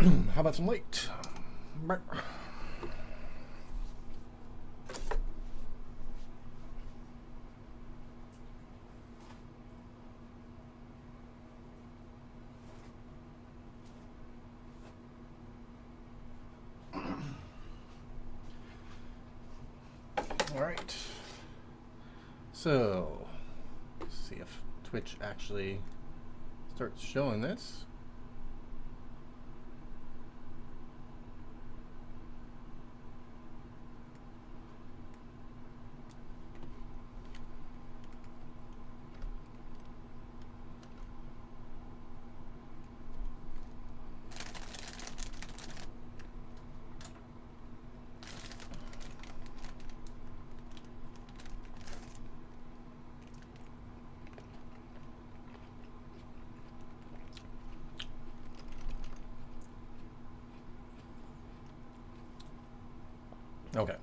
How about some light? All right. So, let's see if Twitch actually starts showing this. Okay.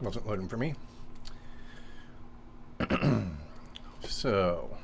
Wasn't loading for me. So.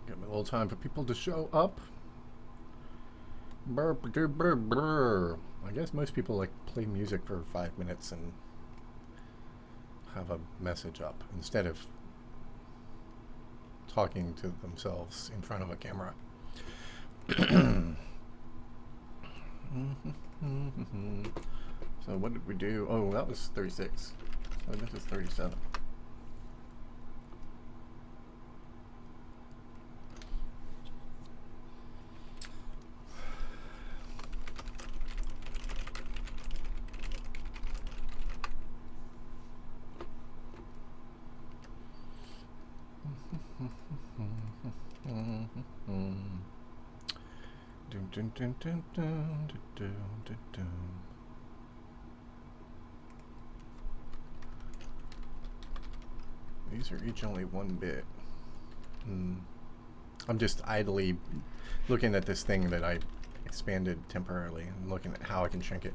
Give me a little time for people to show up. Brr, brr, brr, brr. I guess most people like play music for 5 minutes and have a message up instead of talking to themselves in front of a camera. So what did we do? Oh, that was 36. So this is 37. Dun, dun, dun, dun, dun, dun, dun. These are each only 1 bit. I'm just idly looking at this thing that I expanded temporarily and looking at how I can shrink it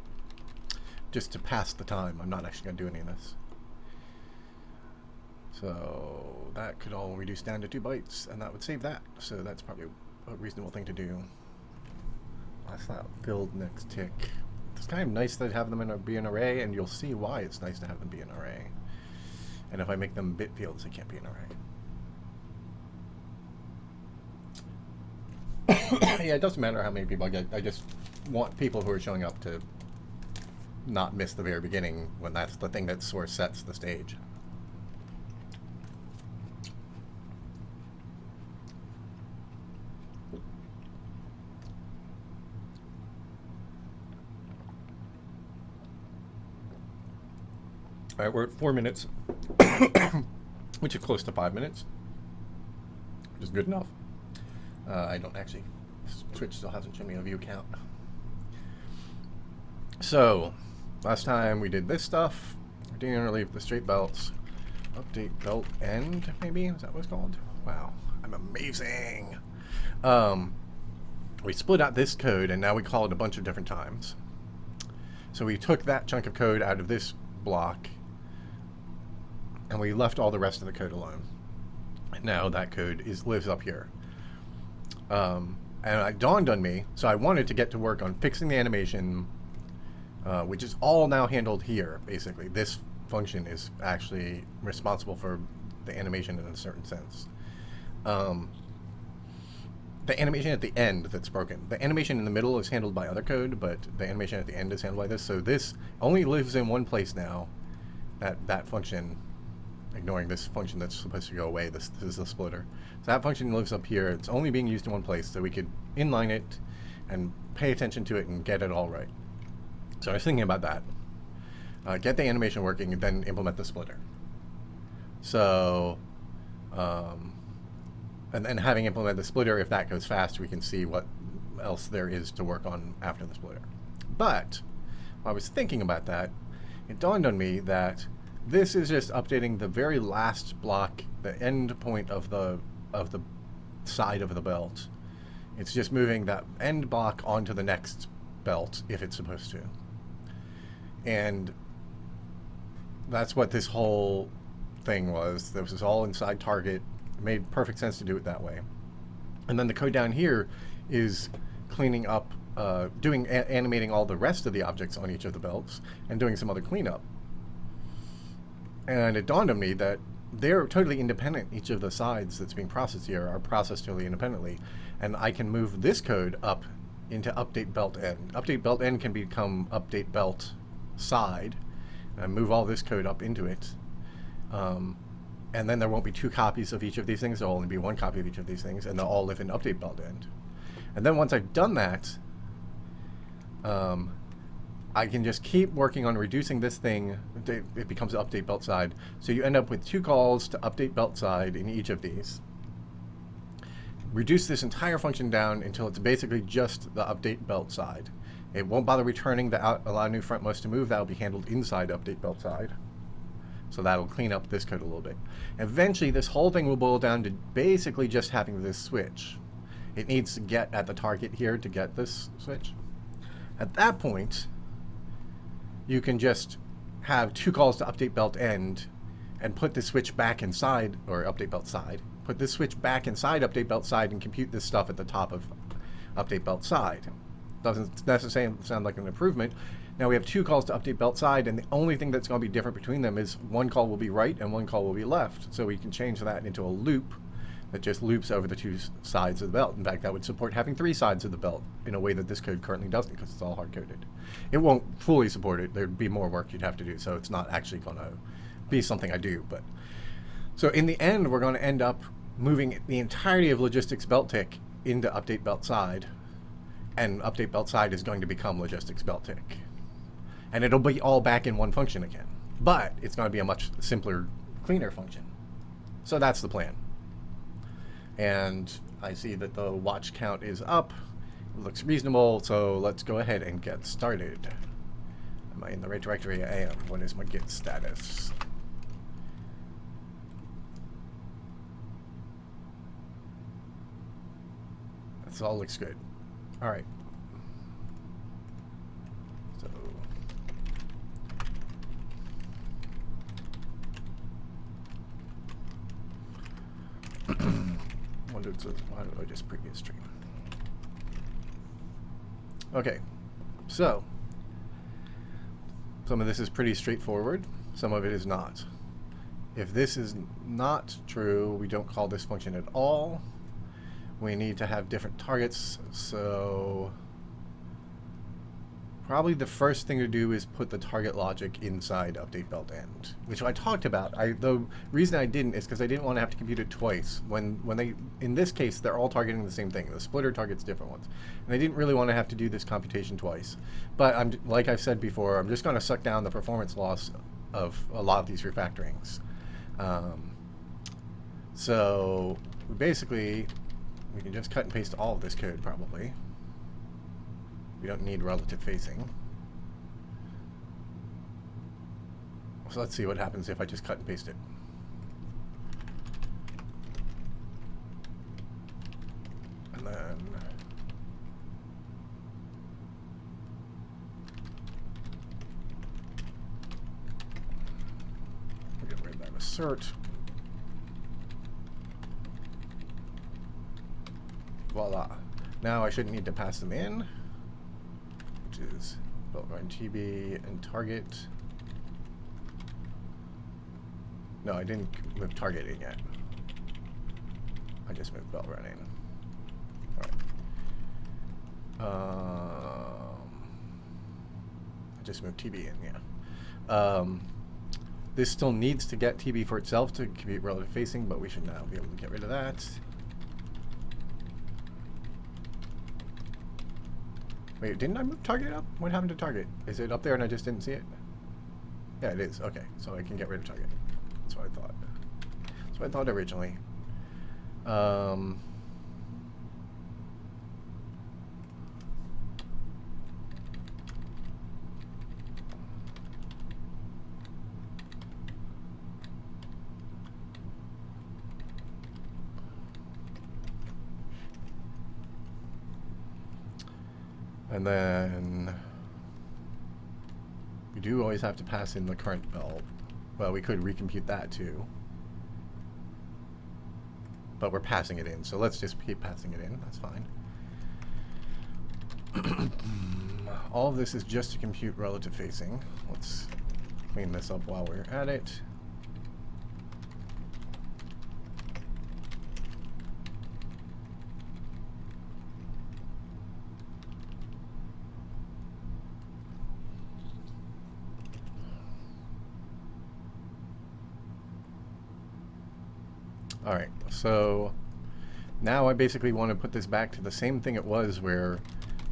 just to pass the time. I'm not actually going to do any of this. So that could all reduce down to 2 bytes, and that would save that. So that's probably a reasonable thing to do. That's that build next tick. It's kind of nice to have them be an array, and you'll see why it's nice to have them be an array. And if I make them bit fields, they can't be an array. Yeah, it doesn't matter how many people I get. I just want people who are showing up to not miss the very beginning when that's the thing that sort of sets the stage. All right, we're at 4 minutes, which is close to 5 minutes, which is good enough. I don't actually, Twitch still hasn't shown me a view count. So, last time we did this stuff. We're doing relief the straight belts. Update belt end, maybe? Is that what it's called? Wow, I'm amazing. We split out this code, and now we call it a bunch of different times. So we took that chunk of code out of this block, and we left all the rest of the code alone. And now that code lives up here. And it dawned on me, so I wanted to get to work on fixing the animation, which is all now handled here, basically. This function is actually responsible for the animation in a certain sense. The animation at the end that's broken. The animation in the middle is handled by other code, but the animation at the end is handled by this. So this only lives in one place now, that function, ignoring this function that's supposed to go away. This is the splitter. So that function lives up here. It's only being used in one place, so we could inline it and pay attention to it and get it all right. So I was thinking about that. Get the animation working and then implement the splitter. So, and then having implemented the splitter, if that goes fast, we can see what else there is to work on after the splitter. But while I was thinking about that, it dawned on me that this is just updating the very last block, the end point of the side of the belt. It's just moving that end block onto the next belt if it's supposed to. And that's what this whole thing was. This was all inside target. It made perfect sense to do it that way. And then the code down here is cleaning up, animating all the rest of the objects on each of the belts and doing some other cleanup. And it dawned on me that they're totally independent. Each of the sides that's being processed here are processed totally independently. And I can move this code up into update belt end. Update belt end can become update belt side. And move all this code up into it. And then there won't be two copies of each of these things. There'll only be one copy of each of these things, and they'll all live in update belt end. And then once I've done that, I can just keep working on reducing this thing. It becomes update belt side. So you end up with 2 calls to update belt side in each of these. Reduce this entire function down until it's basically just the update belt side. It won't bother returning the allow new frontmost to move. That'll be handled inside update belt side. So that'll clean up this code a little bit. Eventually, this whole thing will boil down to basically just having this switch. It needs to get at the target here to get this switch. At that point, you can just have 2 calls to update belt end and put the switch back inside, or update belt side. Put this switch back inside update belt side and compute this stuff at the top of update belt side. Doesn't necessarily sound like an improvement. Now we have 2 calls to update belt side, and the only thing that's going to be different between them is one call will be right and one call will be left. So we can change that into a loop that just loops over the 2 sides of the belt. In fact, that would support having 3 sides of the belt in a way that this code currently doesn't, because it's all hard-coded. It won't fully support it. There'd be more work you'd have to do, so it's not actually going to be something I do. But so in the end, we're going to end up moving the entirety of logistics belt tick into update belt side, and update belt side is going to become logistics belt tick. And it'll be all back in one function again. But it's going to be a much simpler, cleaner function. So that's the plan. And I see that the watch count is up. It looks reasonable, so let's go ahead and get started. Am I in the right directory? I am. What is my Git status? This all looks good. All right. So why did I just previous stream? Okay, so some of this is pretty straightforward, some of it is not. If this is not true, we don't call this function at all. We need to have different targets, so probably the first thing to do is put the target logic inside update belt end, which I talked about. The reason I didn't is because I didn't want to have to compute it twice. When they, in this case, they're all targeting the same thing. The splitter targets different ones, and I didn't really want to have to do this computation twice. But like I've said before, I'm just going to suck down the performance loss of a lot of these refactorings. So basically, we can just cut and paste all of this code probably. We don't need relative facing. So let's see what happens if I just cut and paste it. And then we'll get rid of that assert. Voila. Now I shouldn't need to pass them in, which is belt run TB and target. No, I didn't move target in yet. I just moved belt run in. All right. I just moved TB in, yeah. This still needs to get TB for itself to compute relative facing, but we should now be able to get rid of that. Wait, didn't I move target up? What happened to target? Is it up there and I just didn't see it? Yeah, it is. Okay, so I can get rid of target. That's what I thought. That's what I thought originally. And then we do always have to pass in the current belt. Well, we could recompute that too. But we're passing it in, so let's just keep passing it in. That's fine. All of this is just to compute relative facing. Let's clean this up while we're at it. All right, so now I basically want to put this back to the same thing it was, where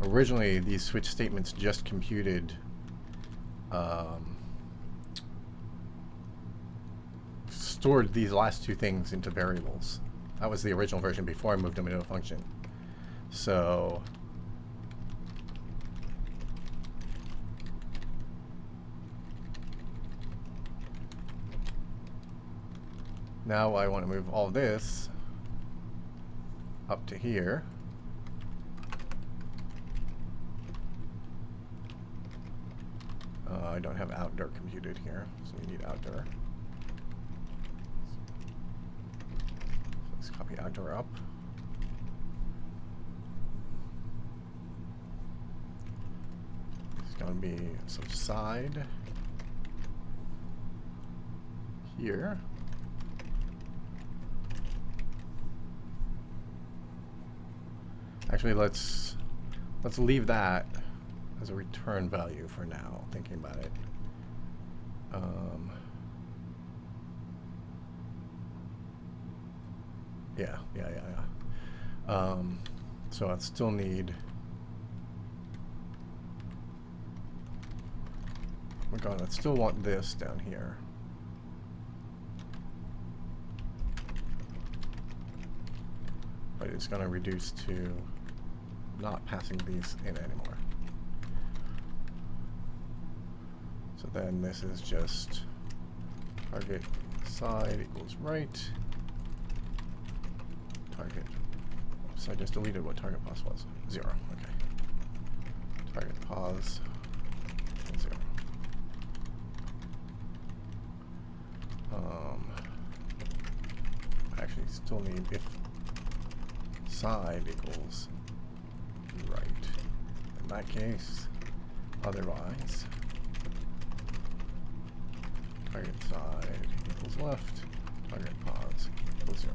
originally these switch statements just computed stored these last two things into variables. That was the original version before I moved them into a function. So now I want to move all this up to here. I don't have outdoor computed here, so we need outdoor. So let's copy outdoor up. It's going to be some side here. Actually, let's leave that as a return value for now, thinking about it. Yeah. So I still need, oh my god, I still want this down here. But it's going to reduce to not passing these in anymore. So then this is just target side equals right. Target, oops, I just deleted what target pos was. 0, okay. Target pos, 0. I actually still need if side equals right. In that case, otherwise, target side equals left, target pos equals 0.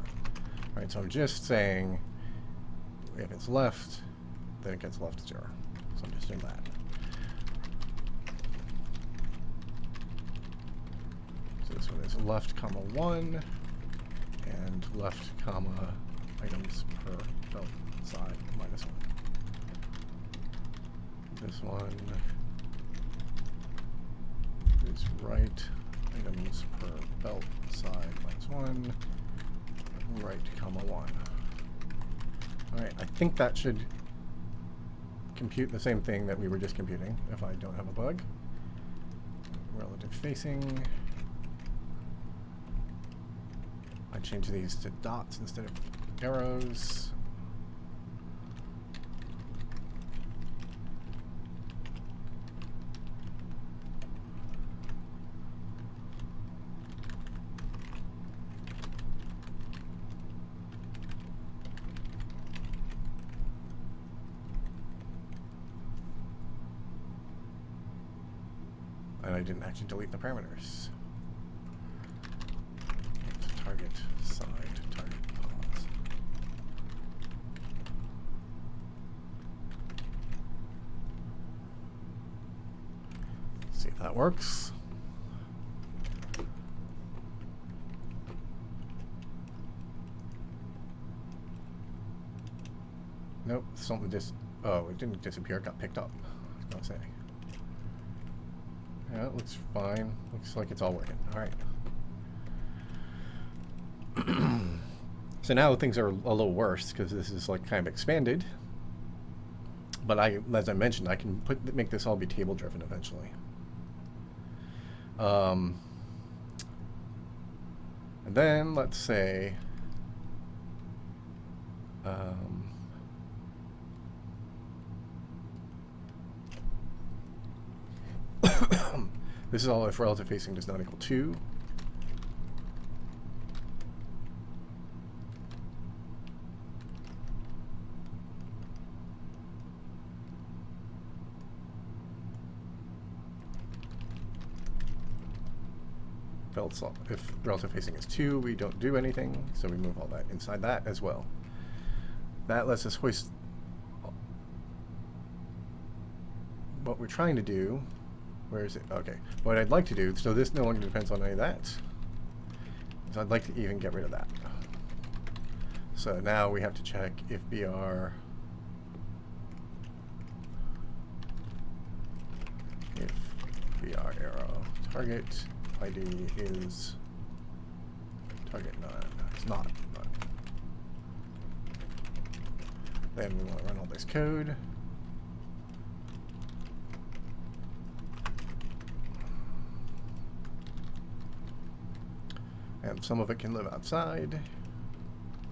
All right, so I'm just saying if it's left, then it gets left 0. So I'm just doing that. So this one is left comma 1 and left comma items per belt side minus 1. This one is right items per belt side minus 1, right comma 1. Alright, I think that should compute the same thing that we were just computing if I don't have a bug. Relative facing. I change these to dots instead of arrows. And I didn't actually delete the parameters. Target side, target pos. See if that works. Nope, something just, oh, it didn't disappear, it got picked up. I was gonna say. Yeah, it looks fine. Looks like it's all working. All right. So now things are a little worse because this is like kind of expanded. But as I mentioned, I can make this all be table driven eventually. And then let's say This is all if relative facing does not equal 2. If relative facing is 2, we don't do anything, so we move all that inside that as well. That lets us hoist what we're trying to do. Where is it? Okay. What I'd like to do, so this no longer depends on any of that. So I'd like to even get rid of that. So now we have to check if BR, arrow target ID is target none. It's not none. Then we want to run all this code. And some of it can live outside.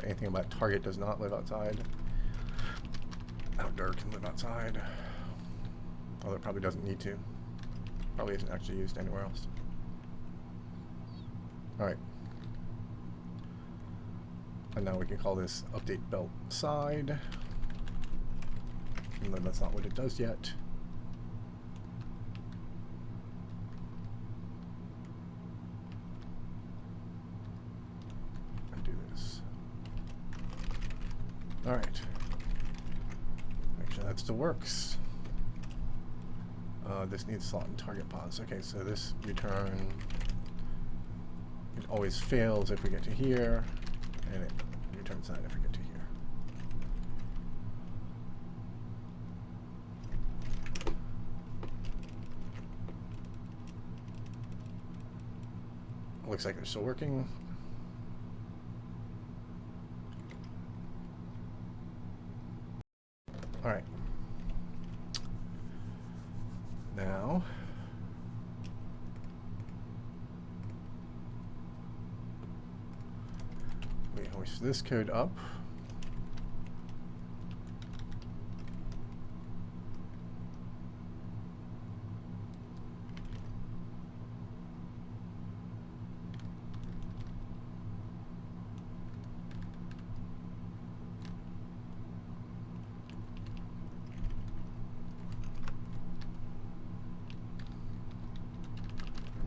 Anything about target does not live outside. Outdoor can live outside. Although it probably doesn't need to. Probably isn't actually used anywhere else. Alright. And now we can call this update belt side. Even though that's not what it does yet. And do this. Alright. Make sure that still works. This needs slot and target pause. Okay, so this return, it always fails if we get to here, and it returns that if we get to here. Looks like they're still working. All right. Now, we hoist this code up.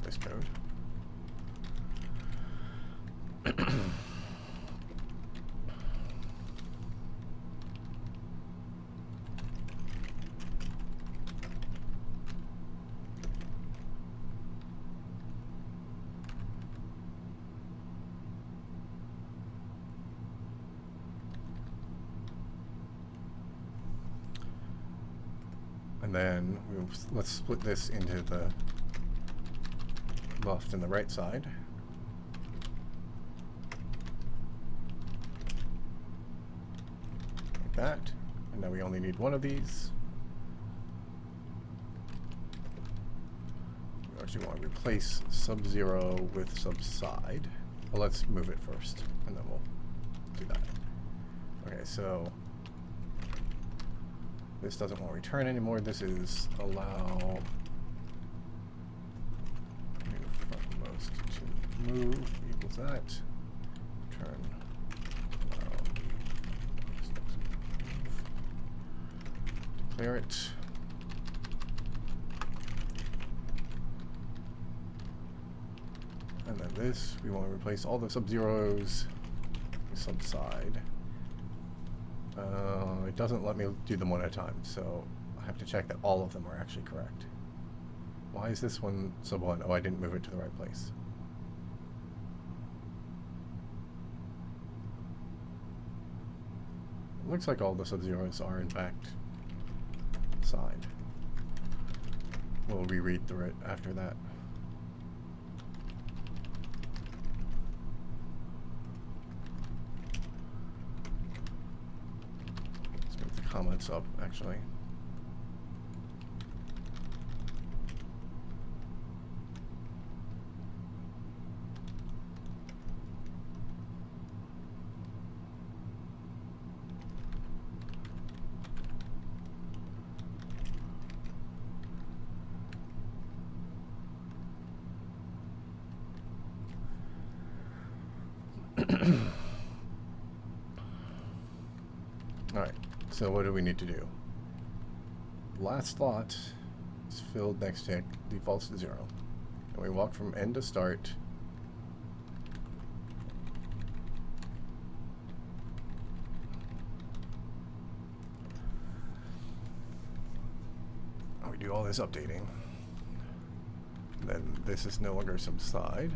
This code. And then let's split this into the left and the right side. Like that. And now we only need one of these. We actually want to replace sub-zero with sub-side. Well, let's move it first, and then we'll do that. Okay, so this doesn't want to return anymore. This is allow frontmost to move equals that. Return allow declare it. And then this, we want to replace all the sub-zeros with sub-side. It doesn't let me do them one at a time, so I have to check that all of them are actually correct. Why is this one sub-1? Oh, I didn't move it to the right place. It looks like all the sub-zeros are, in fact, side. We'll reread through it after that. Comments up, actually. Alright, so what do we need to do? Last slot is filled next tick, defaults to 0. And we walk from end to start. And we do all this updating. Then this is no longer subside.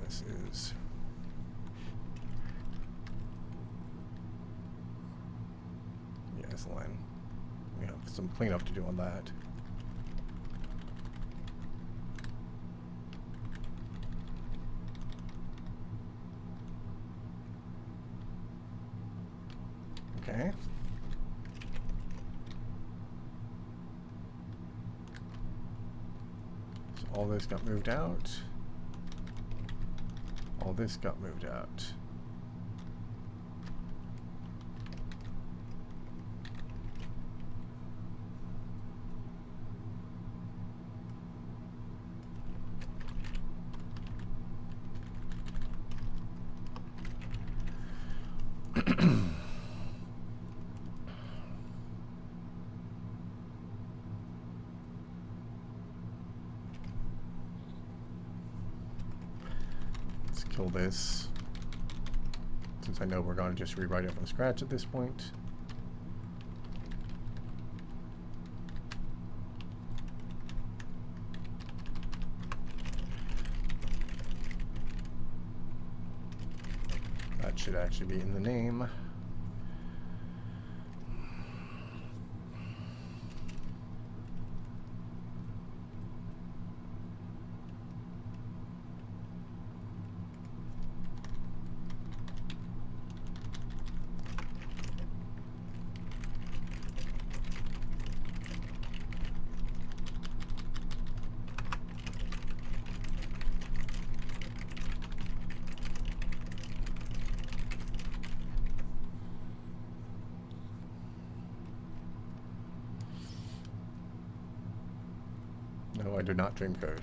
This is line. We have some cleanup to do on that. Okay. So all this got moved out. All this got moved out. Let's kill this, since I know we're going to just rewrite it from scratch at this point. That should actually be in the name. No, I do not dream code.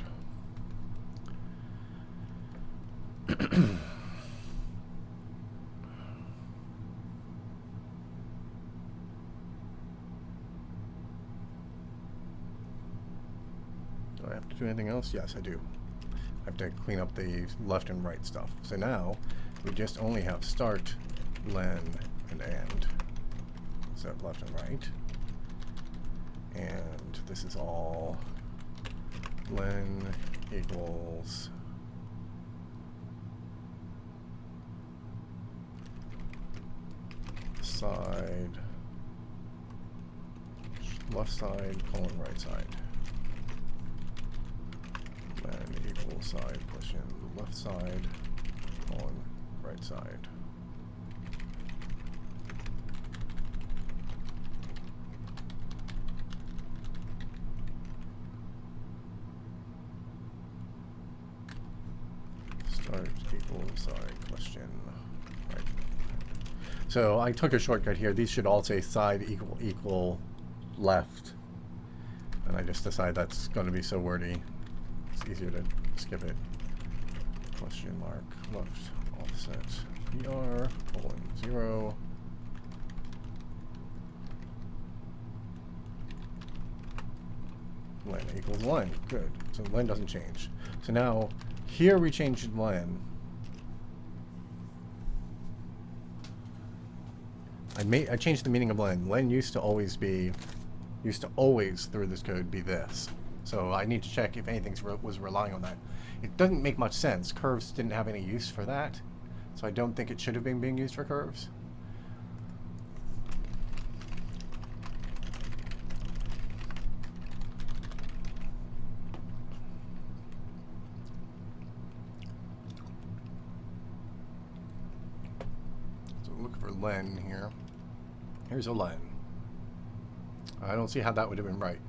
Do I have to do anything else? Yes, I do. I have to clean up the left and right stuff. So now we just only have start, len, and end. So left and right. And this is all len equals side, left side, colon, right side. Len equals side, question, left side, colon, right side. Start equals side, question, right. So I took a shortcut here. These should all say side equal left. And I just decided that's going to be so wordy. It's easier to skip it. Question mark, left, offset, PR, colon, 0. Len equals len. Good. So len doesn't change. So now, here we changed len. I changed the meaning of len. Len used to always through this code be this. So I need to check if anything was relying on that. It doesn't make much sense. Curves didn't have any use for that. So I don't think it should have been being used for curves. So look for len here. Here's a len. I don't see how that would have been right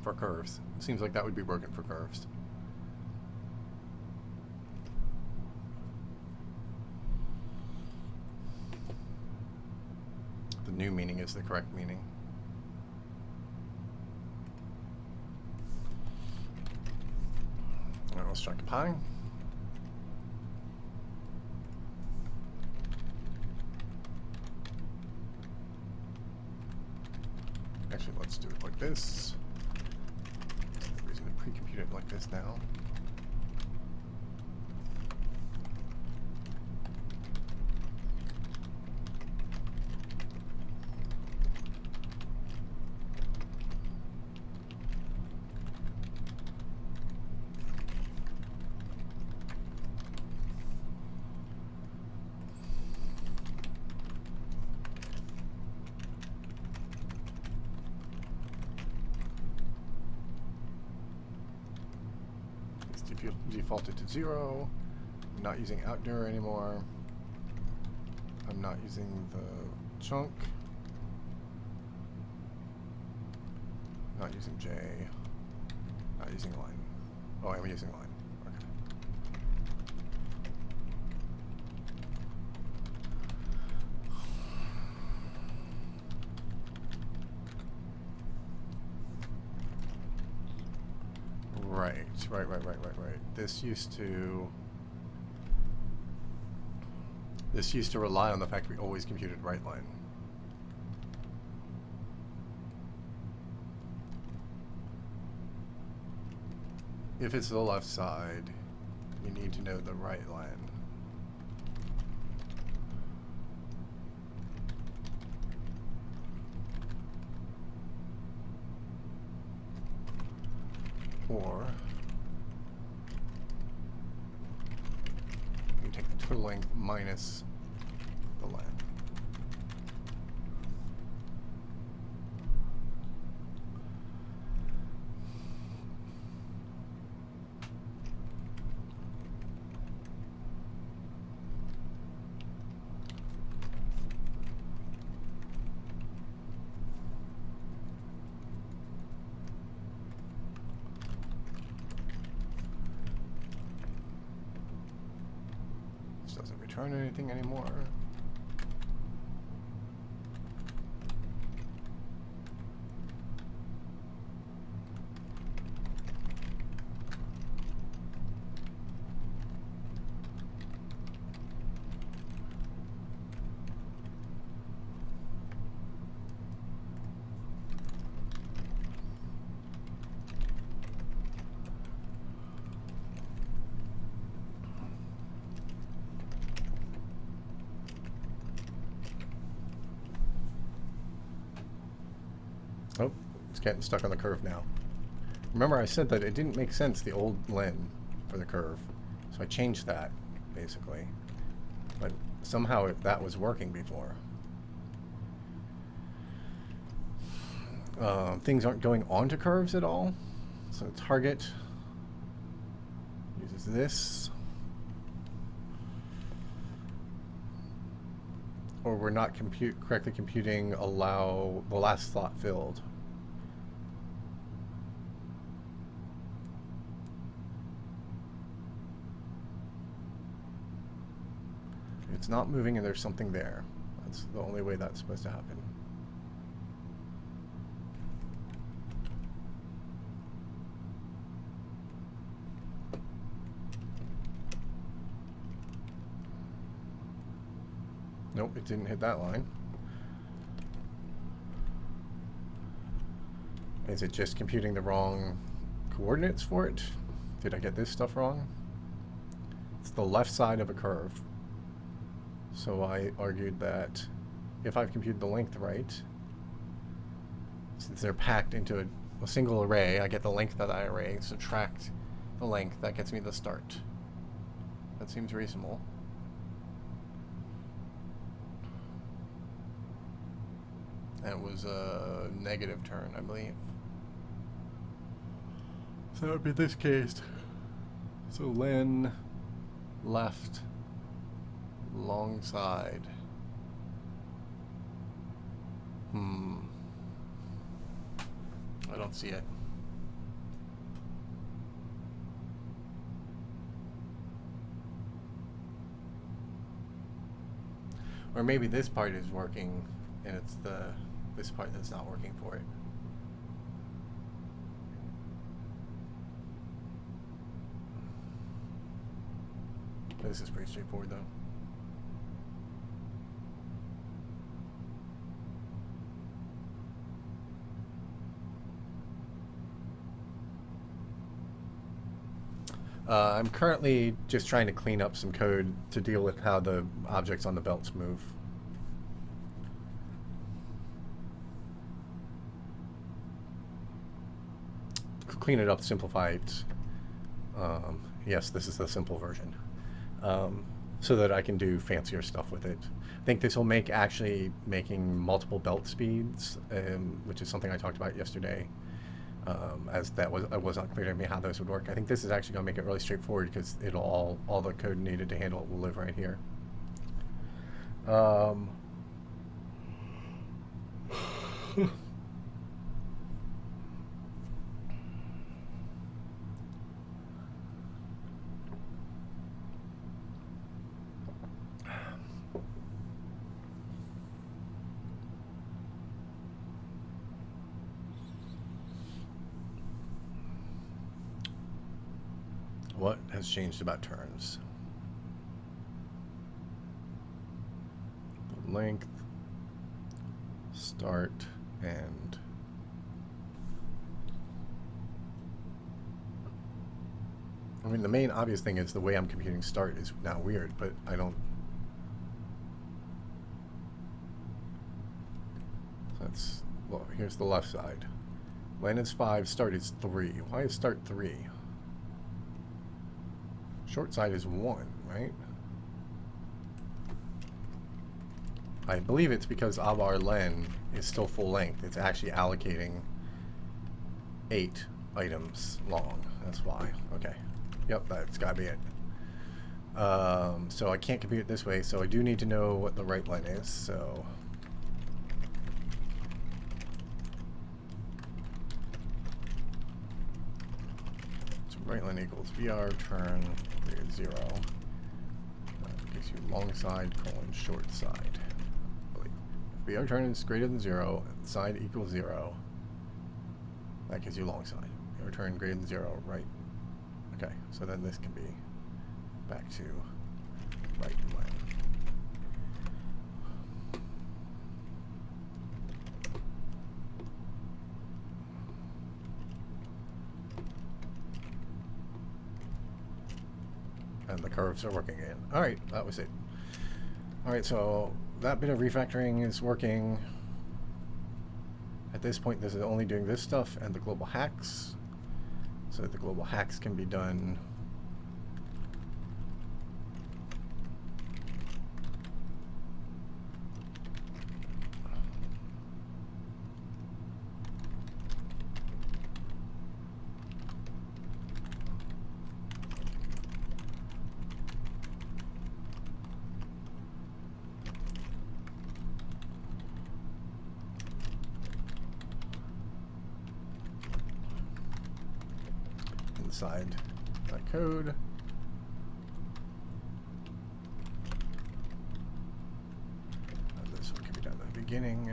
for curves. It seems like that would be working for curves. The new meaning is the correct meaning. All right, let's try compile. Actually, let's do it like this. There's no reason to pre-compute it like this now. Defaulted to 0. I'm not using outdoor anymore. I'm not using the chunk. Not using J. Not using line. Oh, I'm using line. Okay. Right. This used to rely on the fact we always computed right line. If it's the left side, you need to know the right line. Or you take the total length minus the line. Doesn't return anything anymore. Oh, it's getting stuck on the curve now. Remember I said that it didn't make sense, the old len for the curve. So I changed that, basically. But somehow that was working before. Things aren't going onto curves at all. So target uses this. Or we're not correctly computing allow the last slot filled. It's not moving and there's something there. That's the only way that's supposed to happen. Nope, it didn't hit that line. Is it just computing the wrong coordinates for it? Did I get this stuff wrong? It's the left side of a curve. So I argued that if I've computed the length right, since they're packed into a single array, I get the length of that array, subtract the length, that gets me the start. That seems reasonable. And it was a negative turn, I believe. So that would be this case. So len, left, long side. I don't see it. Or maybe this part is working and it's this part that's not working for it. This is pretty straightforward though. I'm currently just trying to clean up some code to deal with how the objects on the belts move. Clean it up, simplify it. Yes, this is the simple version. So that I can do fancier stuff with it. I think this will make actually making multiple belt speeds, which is something I talked about yesterday, as that was not clear to me how those would work. I think this is actually going to make it really straightforward because it'll all the code needed to handle it will live right here. What has changed about turns? The length, start, and I mean, the main obvious thing is the way I'm computing start is now weird, but I don't. That's, well, here's the left side. Len is 5, start is 3. Why is start 3? Short side is 1, right? I believe it's because Avar Len is still full length. It's actually allocating 8 items long. That's why. Okay. Yep, that's gotta be it. So I can't compute it this way, so I do need to know what the right len is, so... Right len equals BR turn greater than 0. That gives you long side colon short side. I believe. If BR turn is greater than 0, side equals 0. That gives you long side. BR turn greater than 0, right. Okay, so then this can be back to right len. And the curves are working again. Alright, that was it. Alright, so that bit of refactoring is working. At this point, this is only doing this stuff and the global hacks. So that the global hacks can be done. Inside that code. And this one can be done at the beginning.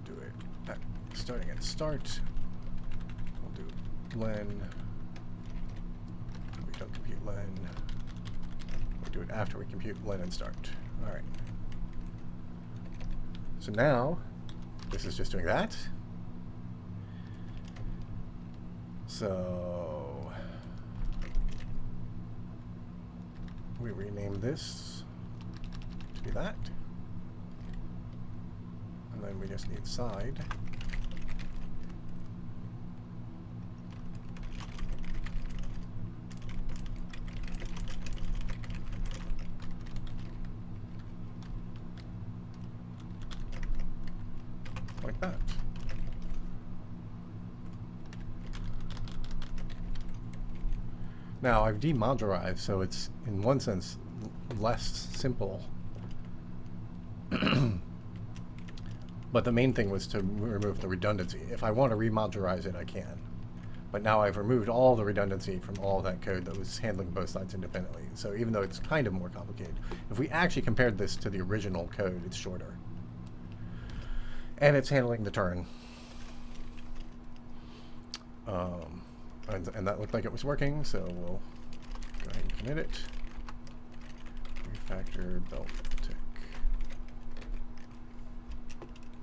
Do it at starting at start. We'll do len. Don't compute len. We'll do it after we compute len and start. Alright. So now, this is just doing that. So, we rename this to be that. And then we just need side. Like that. Now I've demodularized, so it's in one sense less simple. But the main thing was to remove the redundancy. If I want to remodularize it, I can. But now I've removed all the redundancy from all that code that was handling both sides independently. So even though it's kind of more complicated, if we actually compared this to the original code, it's shorter. And it's handling the turn. And that looked like it was working, so we'll go ahead and commit it. factor belt tick.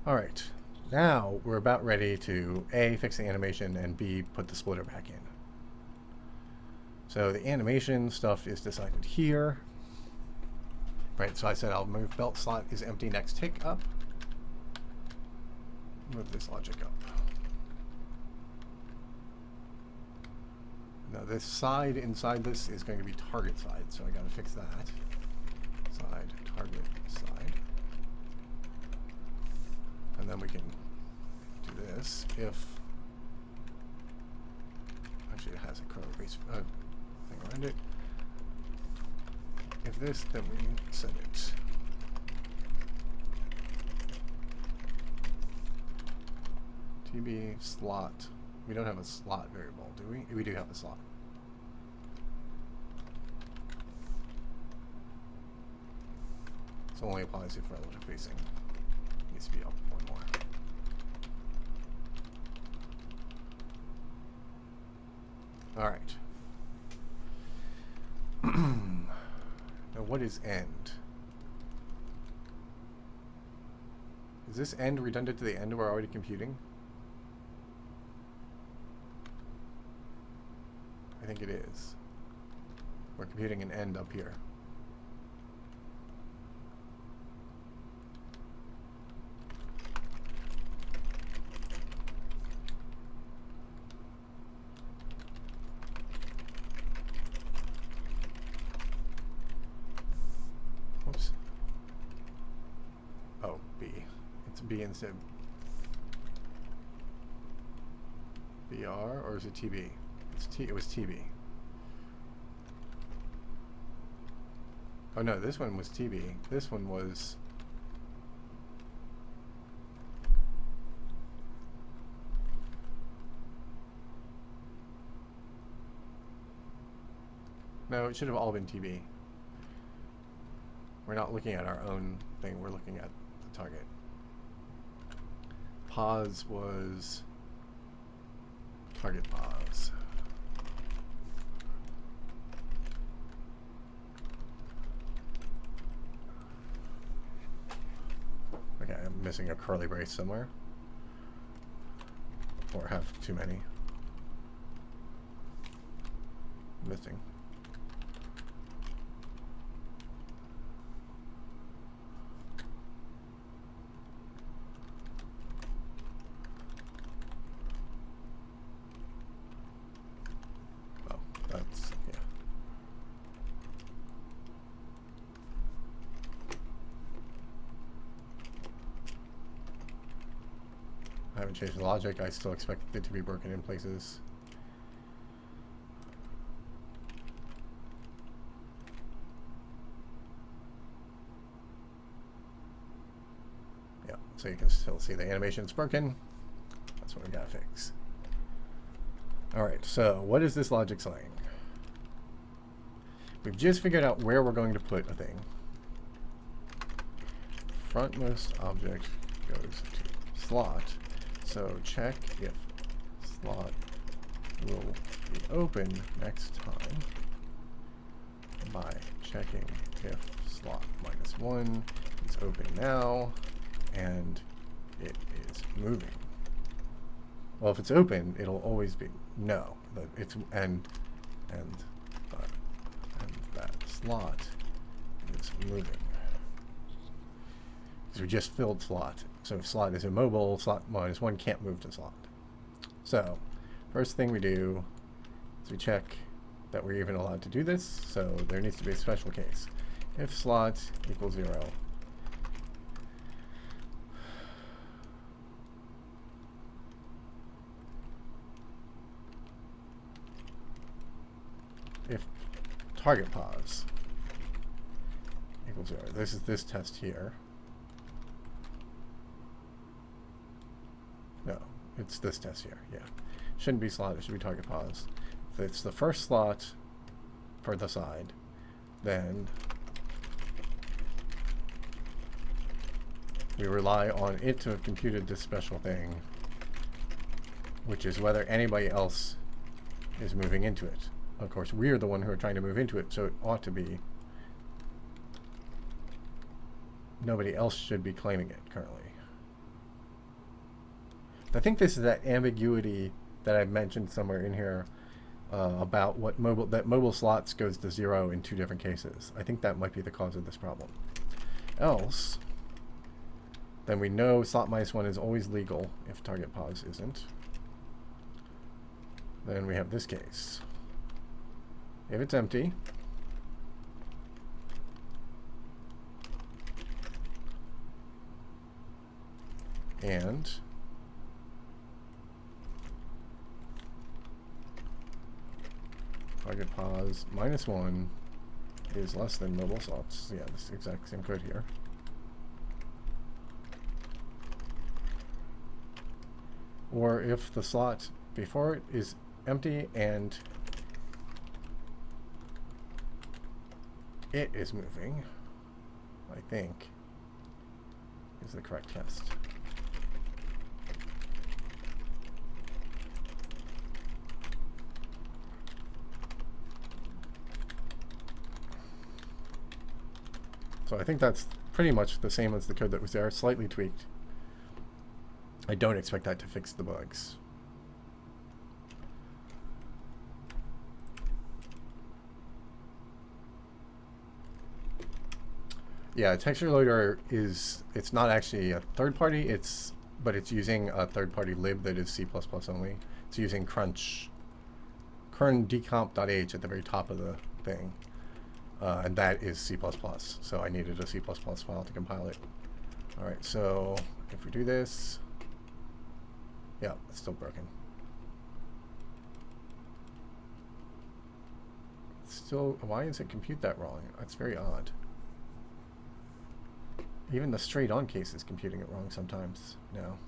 All right, now we're about ready to A, fix the animation, and B, put the splitter back in. So the animation stuff is decided here. Right, so I said I'll move belt slot is empty next tick up. Move this logic up. Now this side inside this is going to be target side, so I gotta fix that. Side, target, side. And then we can do this if, actually it has a curly base thing around it. If this, then we set it. TB slot. We don't have a slot variable, do we? We do have a slot. This only applies if relative facing. Needs to be up one more. All right. Now, what is end? Is this end redundant to the end we're already computing? I think it is. We're computing an end up here. Whoops. Oh, B. It's B instead of BR, or is it TB? It's T. It was TB. Oh no, this one was TB. This one was. No, it should have all been TB. We're not looking at our own thing, we're looking at the target. Pause was target pause. Okay, I'm missing a curly brace somewhere. Or have too many. Missing. I haven't changed the logic. I still expect it to be broken in places. Yeah, so you can still see the animation's broken. That's what we gotta fix. Alright, so what is this logic saying? We've just figured out where we're going to put a thing. Frontmost object goes to slot. So check if slot will be open next time by checking if slot -1 is open now and it is moving. Well, if it's open, it'll always be no. It's and that slot is moving. Because we just filled slot. So if slot is immobile, slot -1 can't move to slot. So first thing we do is we check that we're even allowed to do this. So there needs to be a special case. If slot equals 0, if target pause equals 0, this is this test here. No, it's this test here, yeah. Shouldn't be slot, it should be target pause. If it's the first slot for the side, then we rely on it to have computed this special thing, which is whether anybody else is moving into it. Of course, we're the one who are trying to move into it, so it ought to be nobody else should be claiming it currently. I think this is that ambiguity that I mentioned somewhere in here about what mobile slots goes to 0 in 2 different cases. I think that might be the cause of this problem. Else, then we know slot -1 is always legal if target pos isn't. Then we have this case. If it's empty, and target pos -1 is less than mobile slots. Yeah, this exact same code here. Or if the slot before it is empty and it is moving, I think, is the correct test. So I think that's pretty much the same as the code that was there, slightly tweaked. I don't expect that to fix the bugs. Yeah, texture loader it's not actually a third party, but it's using a third party lib that is C++ only. It's using curndecomp.h at the very top of the thing. And that is C++, so I needed a C++ file to compile it. All right, so if we do this, yeah, it's still broken. Still, why does it compute that wrong? That's very odd. Even the straight on case is computing it wrong sometimes now.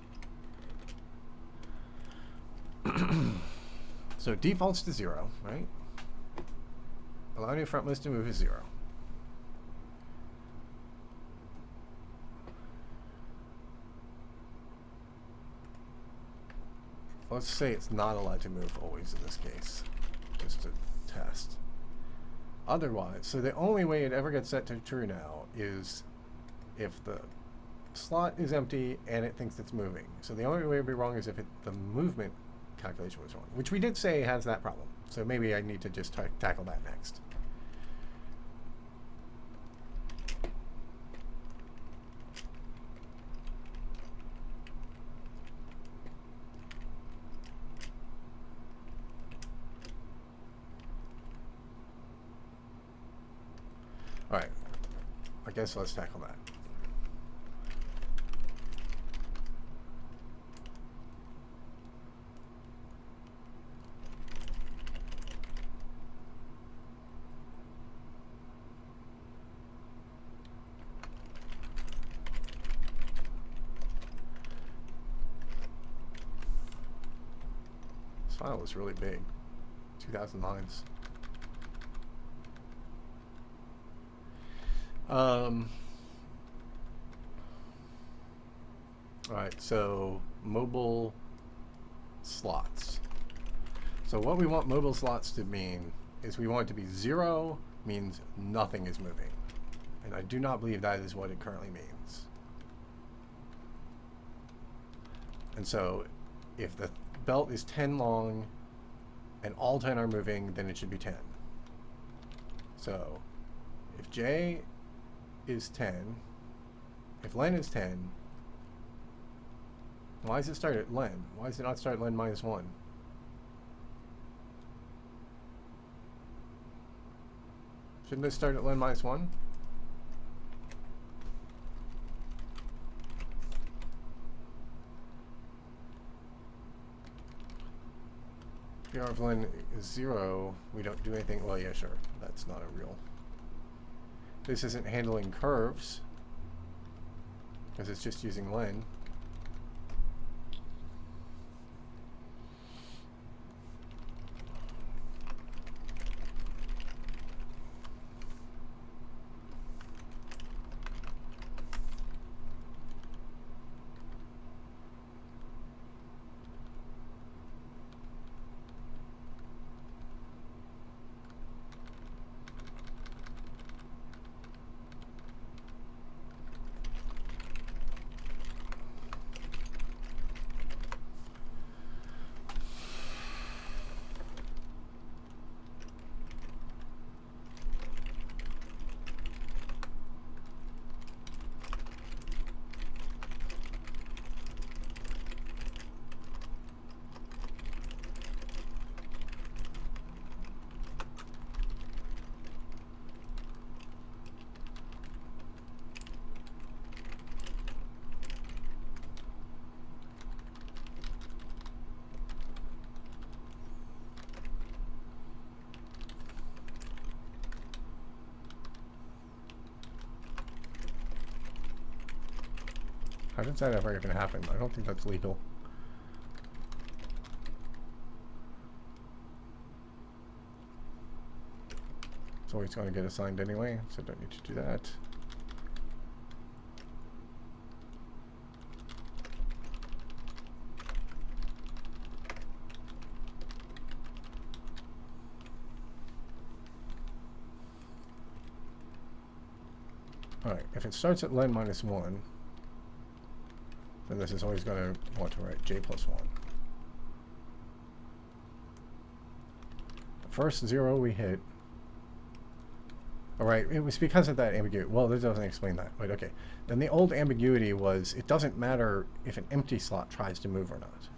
So it defaults to 0, right? Allow new frontmost to move is 0. Let's say it's not allowed to move always in this case, just to test. Otherwise, so the only way it ever gets set to true now is if the slot is empty and it thinks it's moving. So the only way it would be wrong is if the movement calculation was wrong, which we did say has that problem. So maybe I need to just tackle that next. All right, I guess let's tackle that. This file is really big, 2,000 lines. All right, so mobile slots. So what we want mobile slots to mean is we want it to be 0 means nothing is moving. And I do not believe that is what it currently means. And so if the belt is 10 long and all 10 are moving, then it should be 10. So if J is 10, if len is 10, why does it start at len? Why does it not start at len -1? Shouldn't this start at len -1? PR of len is 0, we don't do anything. Well, yeah, sure. That's not a real. This isn't handling curves because it's just using len. How does that ever even happen? I don't think that's legal. It's always going to get assigned anyway, so don't need to do that. Alright, if it starts at len minus 1, then this is always going to want to write j plus 1. The first 0 we hit. Alright, it was because of that ambiguity. Well, this doesn't explain that. But okay. Then the old ambiguity was it doesn't matter if an empty slot tries to move or not.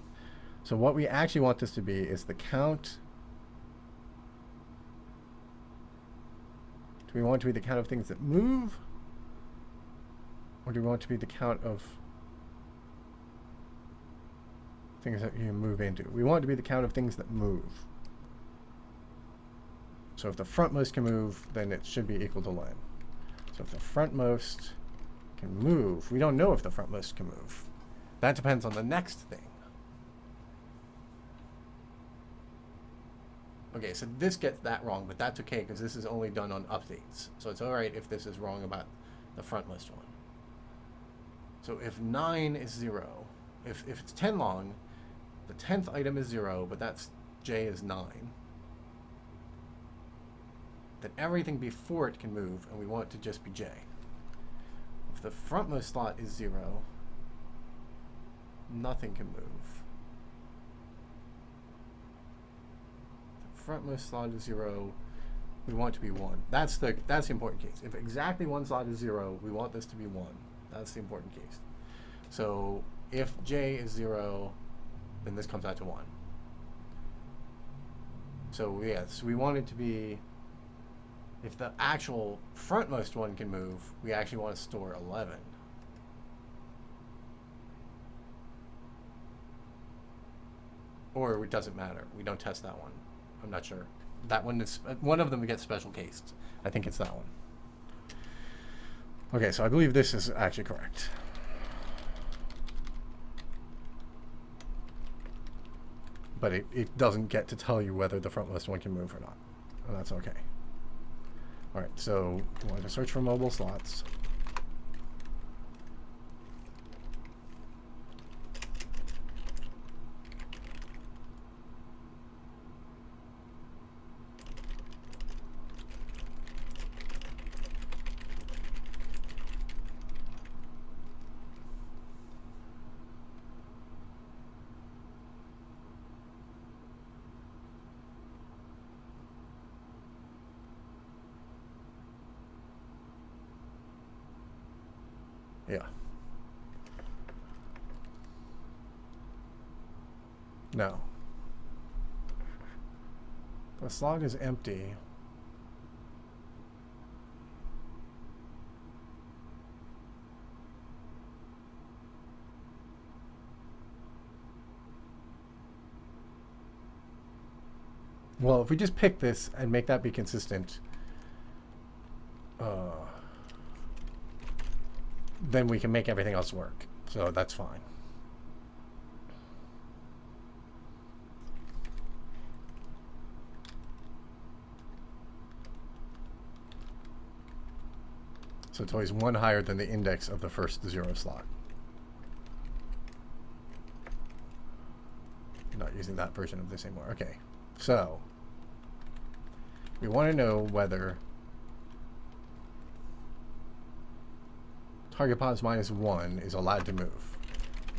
So what we actually want this to be is the count. Do we want it to be the count of things that move? Or do we want it to be the count of things that you move into? We want it to be the count of things that move. So if the frontmost can move, then it should be equal to len. So if the frontmost can move, we don't know if the frontmost can move. That depends on the next thing. Okay, so this gets that wrong, but that's okay because this is only done on updates. So it's all right if this is wrong about the frontmost one. So if 9 is 0, if it's 10 long, the 10th item is 0, but that's j is 9. Then everything before it can move, and we want it to just be j. If the frontmost slot is 0, nothing can move. If the frontmost slot is 0, we want it to be 1. That's the important case. If exactly one slot is 0, we want this to be 1. That's the important case. So if j is 0, then this comes out to 1. So yes, we want it to be, if the actual frontmost one can move, we actually want to store 11. Or it doesn't matter. We don't test that one. I'm not sure. That one is, one of them gets special cased. I think it's that one. Okay, so I believe this is actually correct. But it doesn't get to tell you whether the frontmost one can move or not. And that's okay. All right, so we want to search for mobile slots. Yeah. No. The slot is empty. Well, if we just pick this and make that be consistent, then we can make everything else work. So that's fine. So it's always 1 higher than the index of the first 0 slot. I'm not using that version of this anymore. Okay, so we want to know whether target pos minus 1 is allowed to move.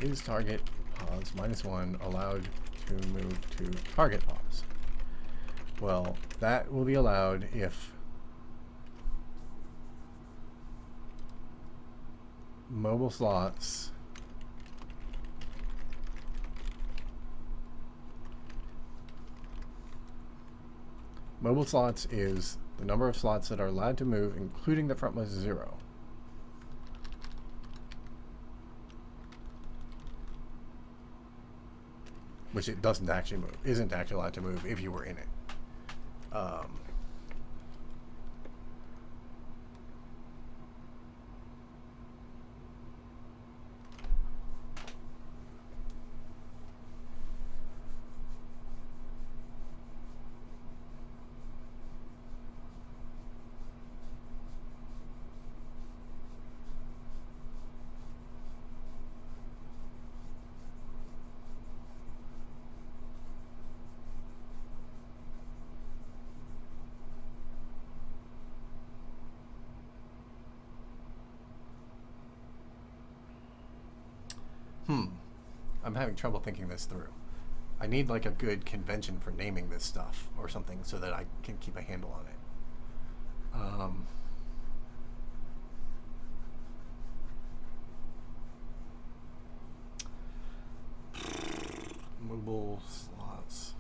Is target pos minus 1 allowed to move to target pos? Well, that will be allowed if mobile slots is the number of slots that are allowed to move, including the frontmost 0. Which it doesn't actually move, isn't actually allowed to move if you were in it. I'm having trouble thinking this through. I need like a good convention for naming this stuff or something so that I can keep a handle on it. Mobile slots.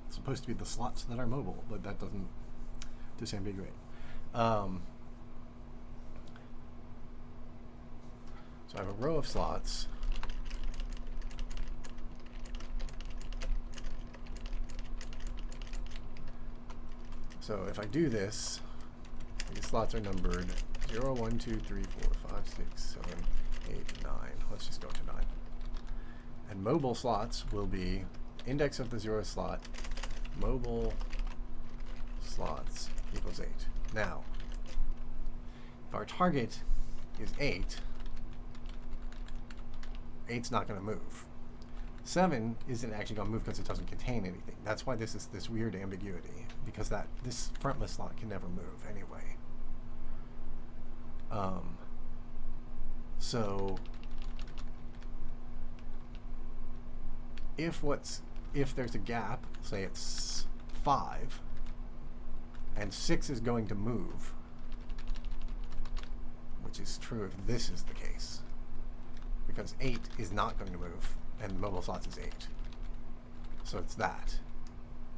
It's supposed to be the slots that are mobile, but that doesn't disambiguate. So I have a row of slots. So if I do this, these slots are numbered 0, 1, 2, 3, 4, 5, 6, 7, 8, 9. Let's just go to 9. And mobile slots will be index of the 0 slot, mobile slots equals 8. Now, if our target is 8, 8's not going to move. 7 isn't actually going to move because it doesn't contain anything. That's why this is this weird ambiguity, because this frontless slot can never move anyway. So if there's a gap, say it's 5, and 6 is going to move, which is true if this is the case, because 8 is not going to move, and mobile slots is 8. So it's that.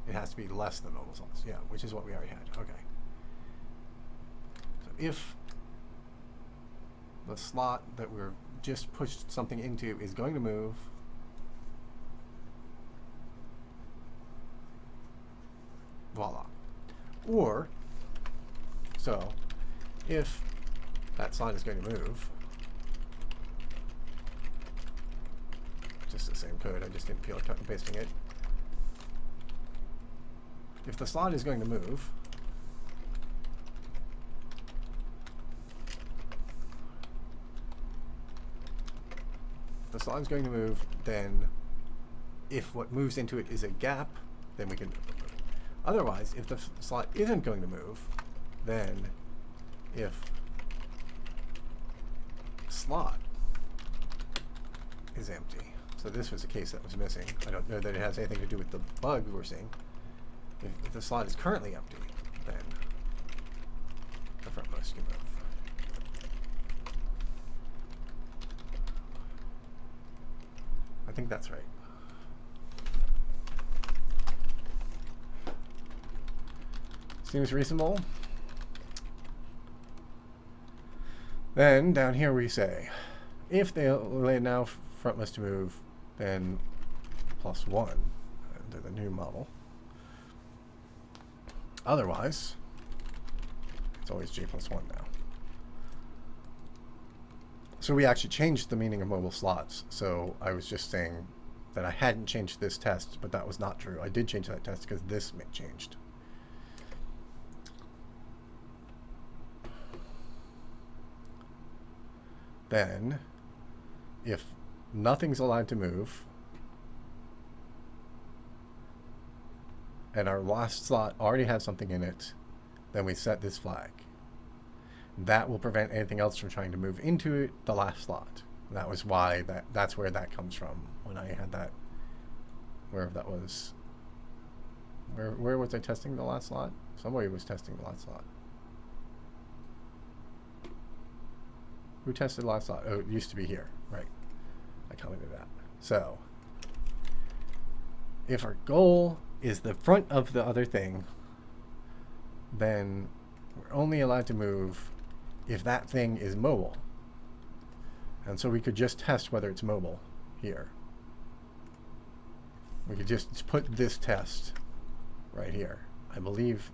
It has to be less than mobile slots, yeah, which is what we already had. Okay. So if the slot that we're just pushed something into is going to move, voila. Or, so, if that slot is going to move, just the same code, I just didn't feel like cut and pasting it. If the slot is going to move, then if what moves into it is a gap, then we can move it. Otherwise, if the slot isn't going to move, then if slot is empty. So this was a case that was missing. I don't know that it has anything to do with the bug we're seeing. If the slot is currently empty, then the frontmost can move. I think that's right. Seems reasonable. Then down here we say, if they now frontmost to move, then +1 into the new model. Otherwise, it's always J +1 now. So we actually changed the meaning of mobile slots. So I was just saying that I hadn't changed this test, but that was not true. I did change that test because this changed. Then, if nothing's allowed to move, and our last slot already has something in it, then we set this flag. That will prevent anything else from trying to move into the last slot. That was why that's where that comes from. When I had that, wherever that was, where was I testing the last slot? Somebody was testing the last slot. Who tested the last slot? Oh, it used to be here, right? I commented that. So, if our goal is the front of the other thing, then we're only allowed to move if that thing is mobile. And so we could just test whether it's mobile here. We could just put this test right here. I believe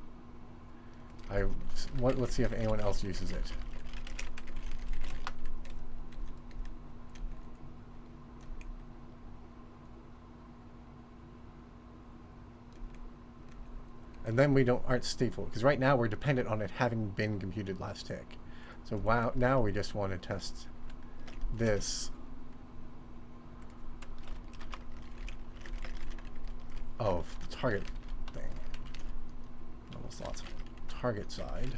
let's see if anyone else uses it. And then we aren't stateful, because right now we're dependent on it having been computed last tick. So now we just want to test this of the target thing. Almost lots of target side.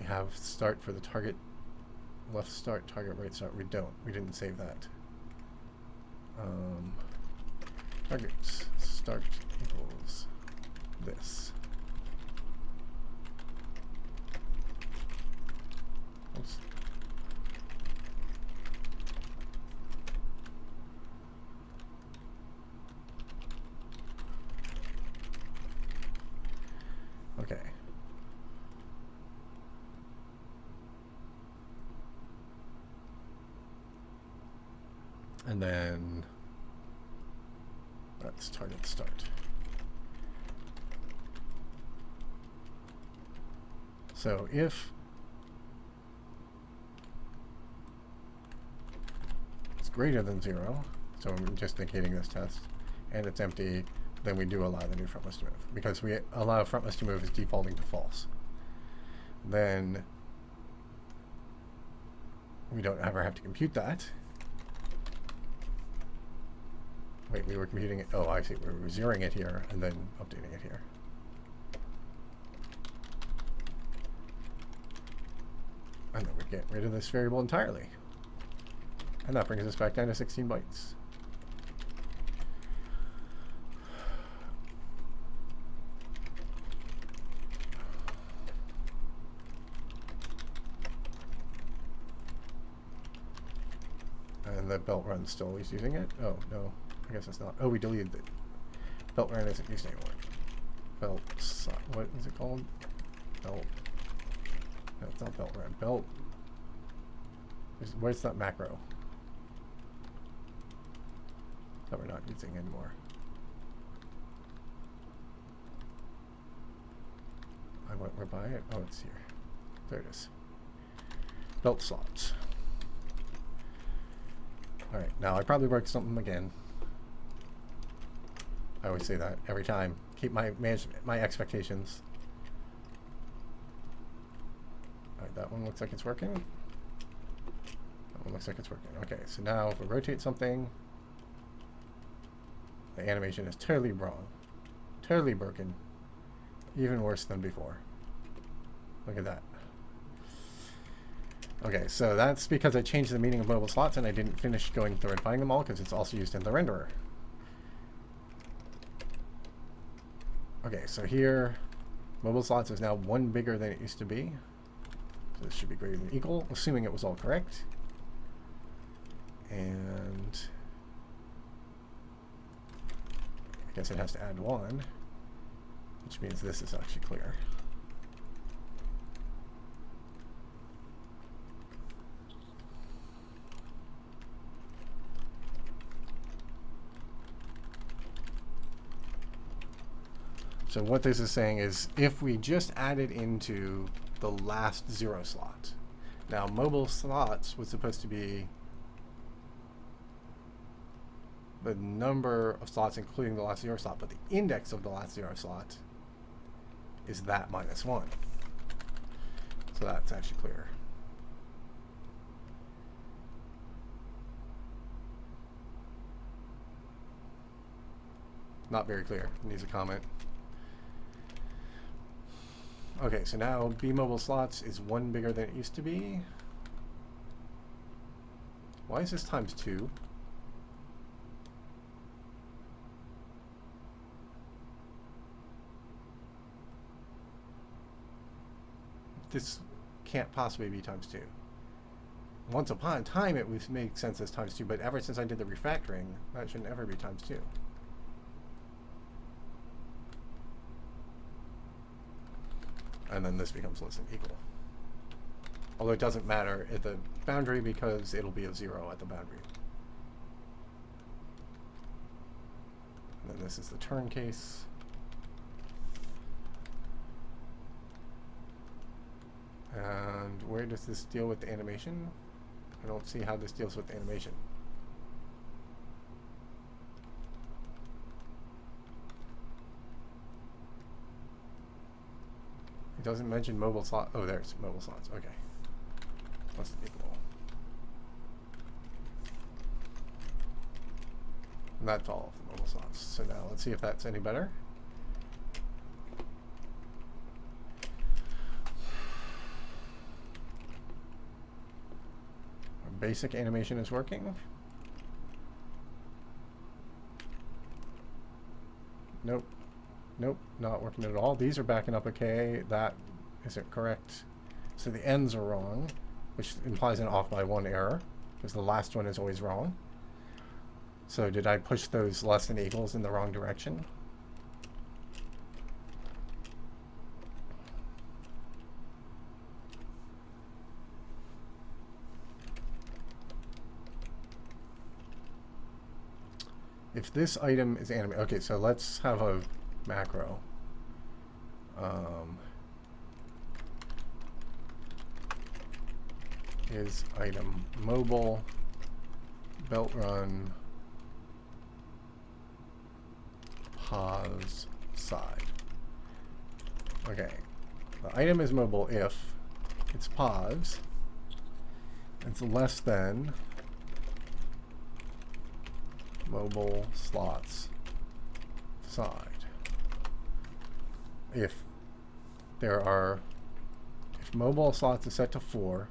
have start for the target, left start, target right start. We don't. We didn't save that. Targets start equals this. Oops. Okay. And then that's target start. So if it's greater than 0, so I'm just negating this test, and it's empty, then we do allow the new frontless to move. Because we allow frontless to move is defaulting to false. Then we don't ever have to compute that. Wait, we were computing it. Oh, I see. We were zeroing it here and then updating it here. And then we get rid of this variable entirely. And that brings us back down to 16 bytes. And the belt run still is using it? Oh, no. I guess it's not. Oh, we deleted it. Belt run isn't used anymore. Belt, what is it called? Belt. No, it's not belt run. Belt. Where's that macro? That we're not using anymore. Where by it? Oh, it's here. There it is. Belt slots. Alright, now I probably broke something again. I always say that every time. Keep my expectations. Alright, that one looks like it's working. That one looks like it's working. Okay, so now if we rotate something, the animation is totally wrong. Totally broken. Even worse than before. Look at that. Okay, so that's because I changed the meaning of mobile slots and I didn't finish going through and finding them all because it's also used in the renderer. Okay, so here, mobile slots is now 1 bigger than it used to be. So this should be greater than equal, assuming it was all correct. And I guess it has to add 1, which means this is actually clear. So what this is saying is if we just added into the last 0 slot. Now mobile slots was supposed to be the number of slots including the last 0 slot, but the index of the last 0 slot is that -1. So that's actually clear. Not very clear. Needs a comment. Okay, so now B mobile slots is 1 bigger than it used to be. Why is this times 2? This can't possibly be times 2. Once upon a time it would make sense as times 2, but ever since I did the refactoring, that should never be times 2. And then this becomes less than equal. Although it doesn't matter at the boundary because it'll be a 0 at the boundary. And then this is the turn case. And where does this deal with the animation? I don't see how this deals with the animation. It doesn't mention mobile slot. Oh, there's mobile slots. Okay. Less than equal. And that's all of the mobile slots. So now let's see if that's any better. basic animation is working. Nope. Nope, not working at all. These are backing up okay. That isn't correct. So the ends are wrong, which implies an off by 1 error, because the last one is always wrong. So did I push those less than equals in the wrong direction? If this item is animated, okay, so let's have a macro. Is item mobile, belt run, pause, side. Okay, the item is mobile if it's pause, it's less than mobile slots side. If mobile slots is set to 4,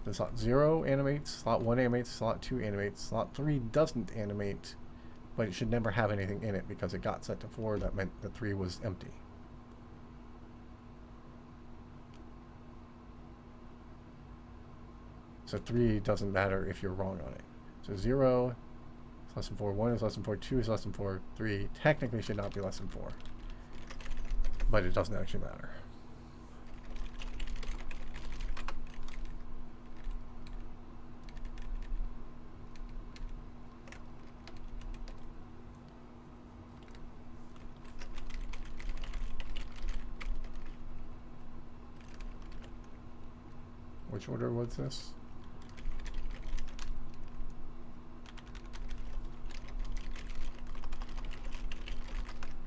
the slot 0 animates, slot 1 animates, slot 2 animates, slot 3 doesn't animate, but it should never have anything in it because it got set to 4. That meant that 3 was empty. So 3 doesn't matter if you're wrong on it. So 0 is less than 4, 1 is less than 4, 2 is less than 4, 3 technically should not be less than 4. But it doesn't actually matter. Which order was this?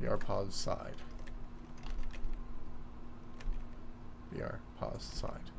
BR pause side. BR pause side.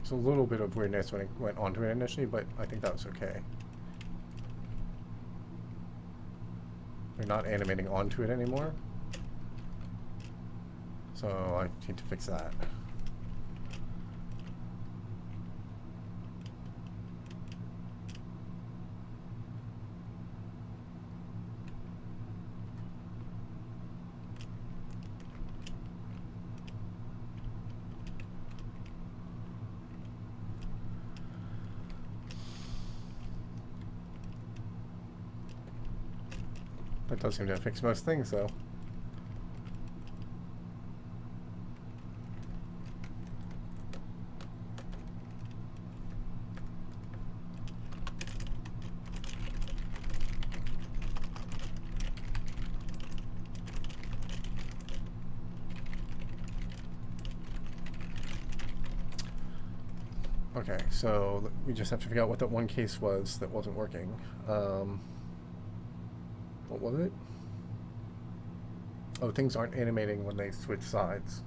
There's a little bit of weirdness when it went onto it initially, but I think that was okay. They're not animating onto it anymore. So I need to fix that. That does seem to fix most things, though. Okay, so we just have to figure out what that one case was that wasn't working. What was it? Oh, things aren't animating when they switch sides.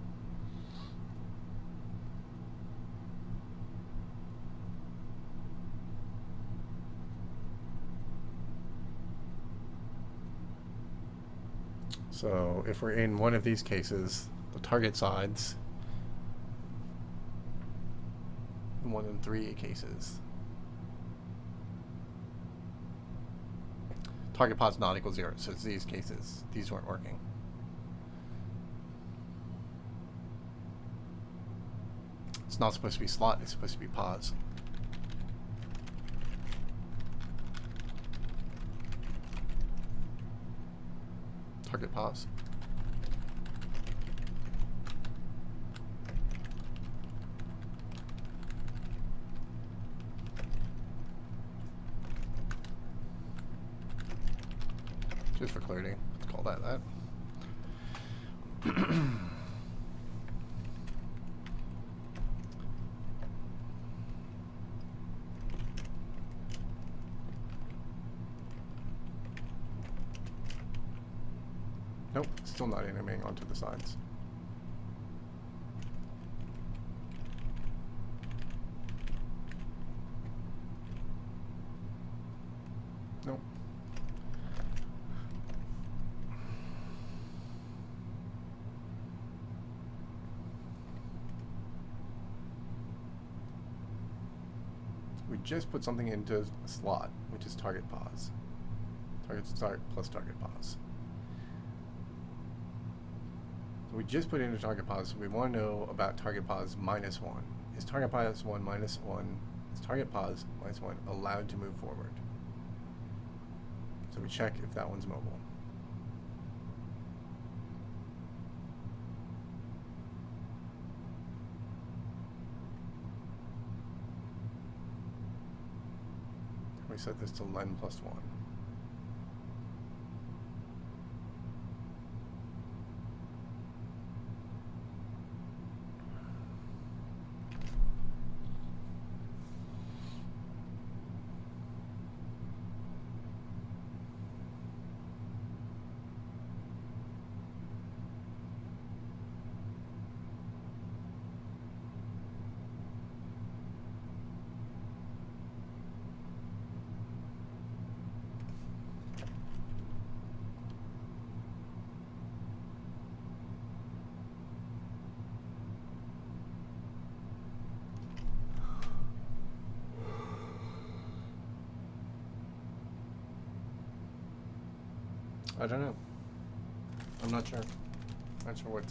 So if we're in one of these cases, the target sides, 1 in 3 cases, target pod's not equal 0. So it's these cases, these weren't working. It's not supposed to be slot, it's supposed to be pause. Target pause. Just for clarity, let's call that that. Nope, still not animating onto the sides. Nope. We just put something into a slot, which is target pause. Target start plus target pause. So we just put in a target pause. We want to know about target pause minus 1. Is target pause 1 minus 1? Is target pause minus 1 allowed to move forward? So we check if that one's mobile. We set this to len plus 1. I don't know. I'm not sure. Not sure what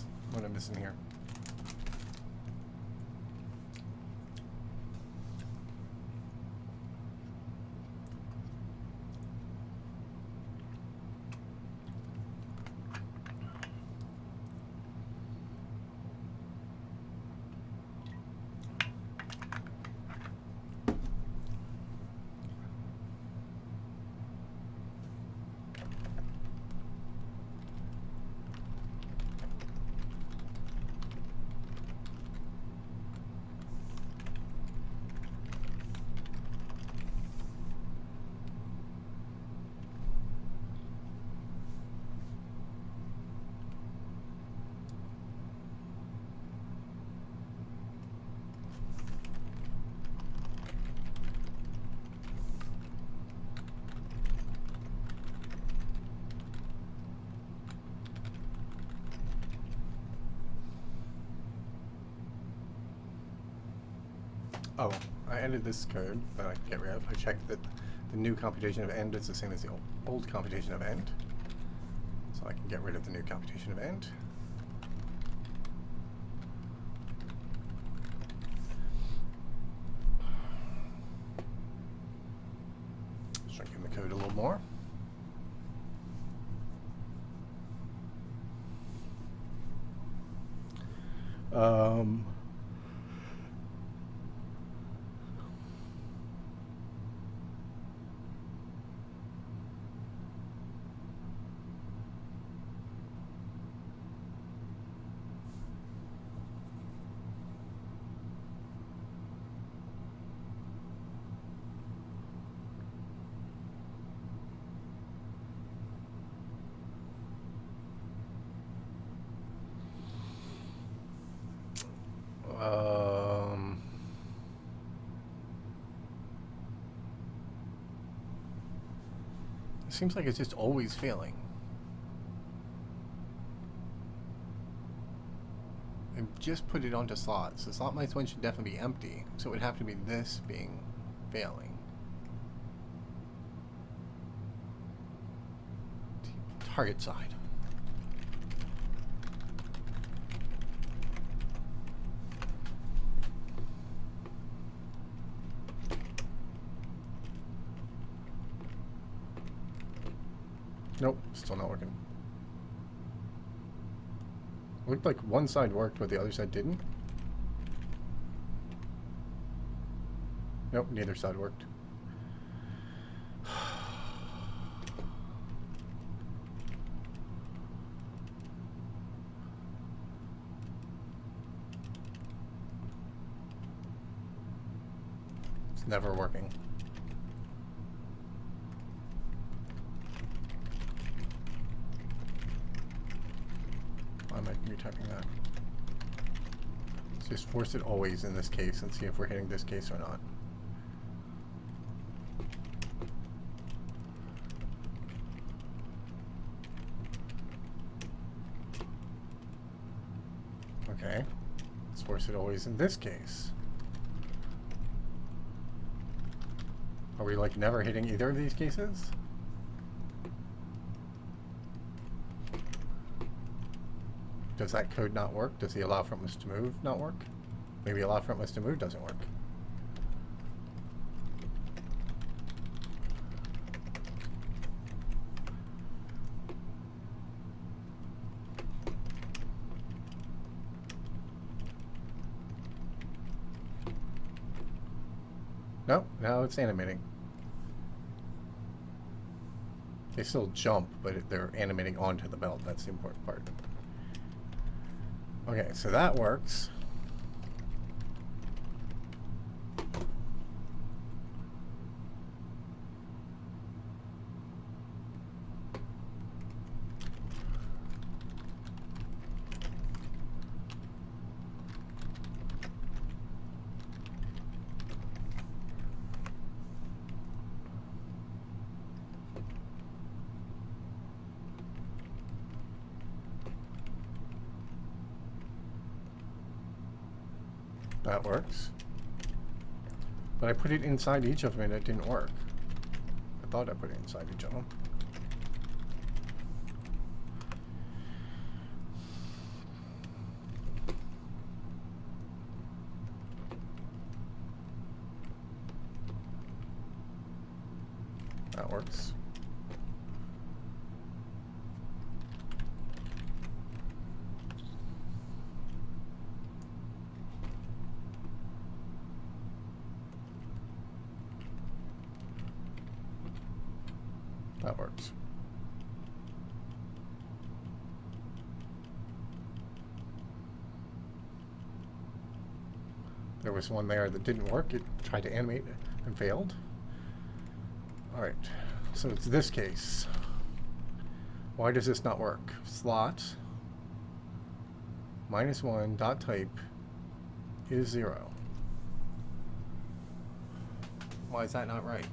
I'm missing here. Oh, I ended this code that I can get rid of. I checked that the new computation of end is the same as the old computation of end. So I can get rid of the new computation of end. Shrinking the code a little more. It seems like it's just always failing. And just put it onto slots. The slot minus 1 should definitely be empty, so it would have to be this being failing. Target side. Nope, still not working. Looked like one side worked, but the other side didn't. Nope, neither side worked. It's never working. Why am I retyping that? Let's just force it always in this case and see if we're hitting this case or not. Okay, let's force it always in this case. Are we like never hitting either of these cases? Does that code not work? Does the allow frontless to move not work? Maybe allow frontless to move doesn't work. No, now it's animating. They still jump, but they're animating onto the belt. That's the important part. Okay, so that works. That works. But I put it inside each of them and it didn't work. I thought I put it inside each of them. That works. That works. There was one there that didn't work. It tried to animate and failed. Alright, so it's this case. Why does this not work? Slot -1 dot type is 0. Why is that not right?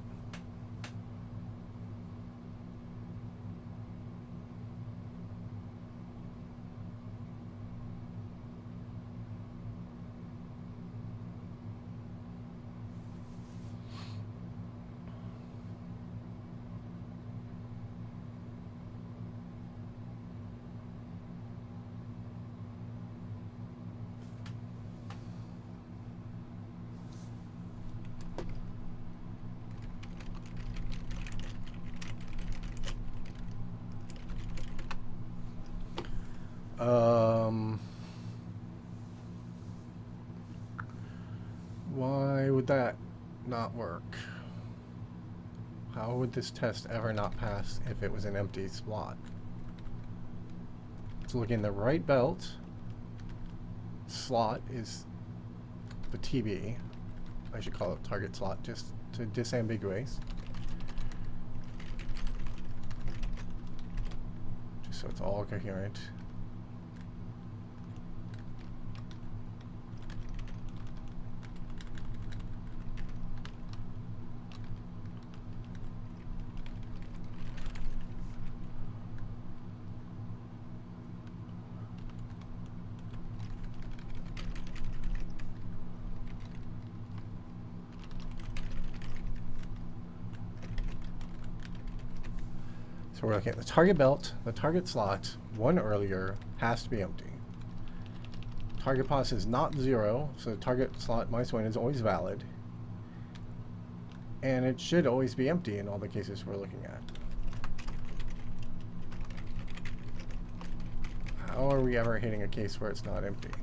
Why would that not work? How would this test ever not pass if it was an empty slot? Let's look in the right belt. Slot is the TB. I should call it target slot just to disambiguate. Just so it's all coherent. So we're looking at the target belt, the target slot, one earlier, has to be empty. Target pos is not 0, so target slot -1 is always valid. And it should always be empty in all the cases we're looking at. How are we ever hitting a case where it's not empty?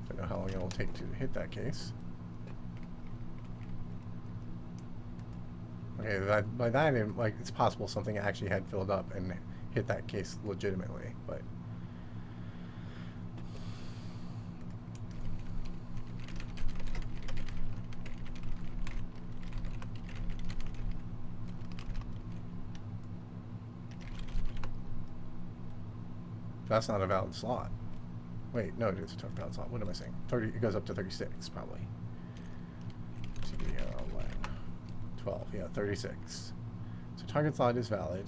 Don't know how long it'll take to hit that case. Okay, by that, it's possible something actually had filled up and hit that case legitimately, but that's not a valid slot. Wait, no, it is a valid slot. What am I saying? 30. It goes up to 36, probably. 12, yeah, 36. So target slot is valid.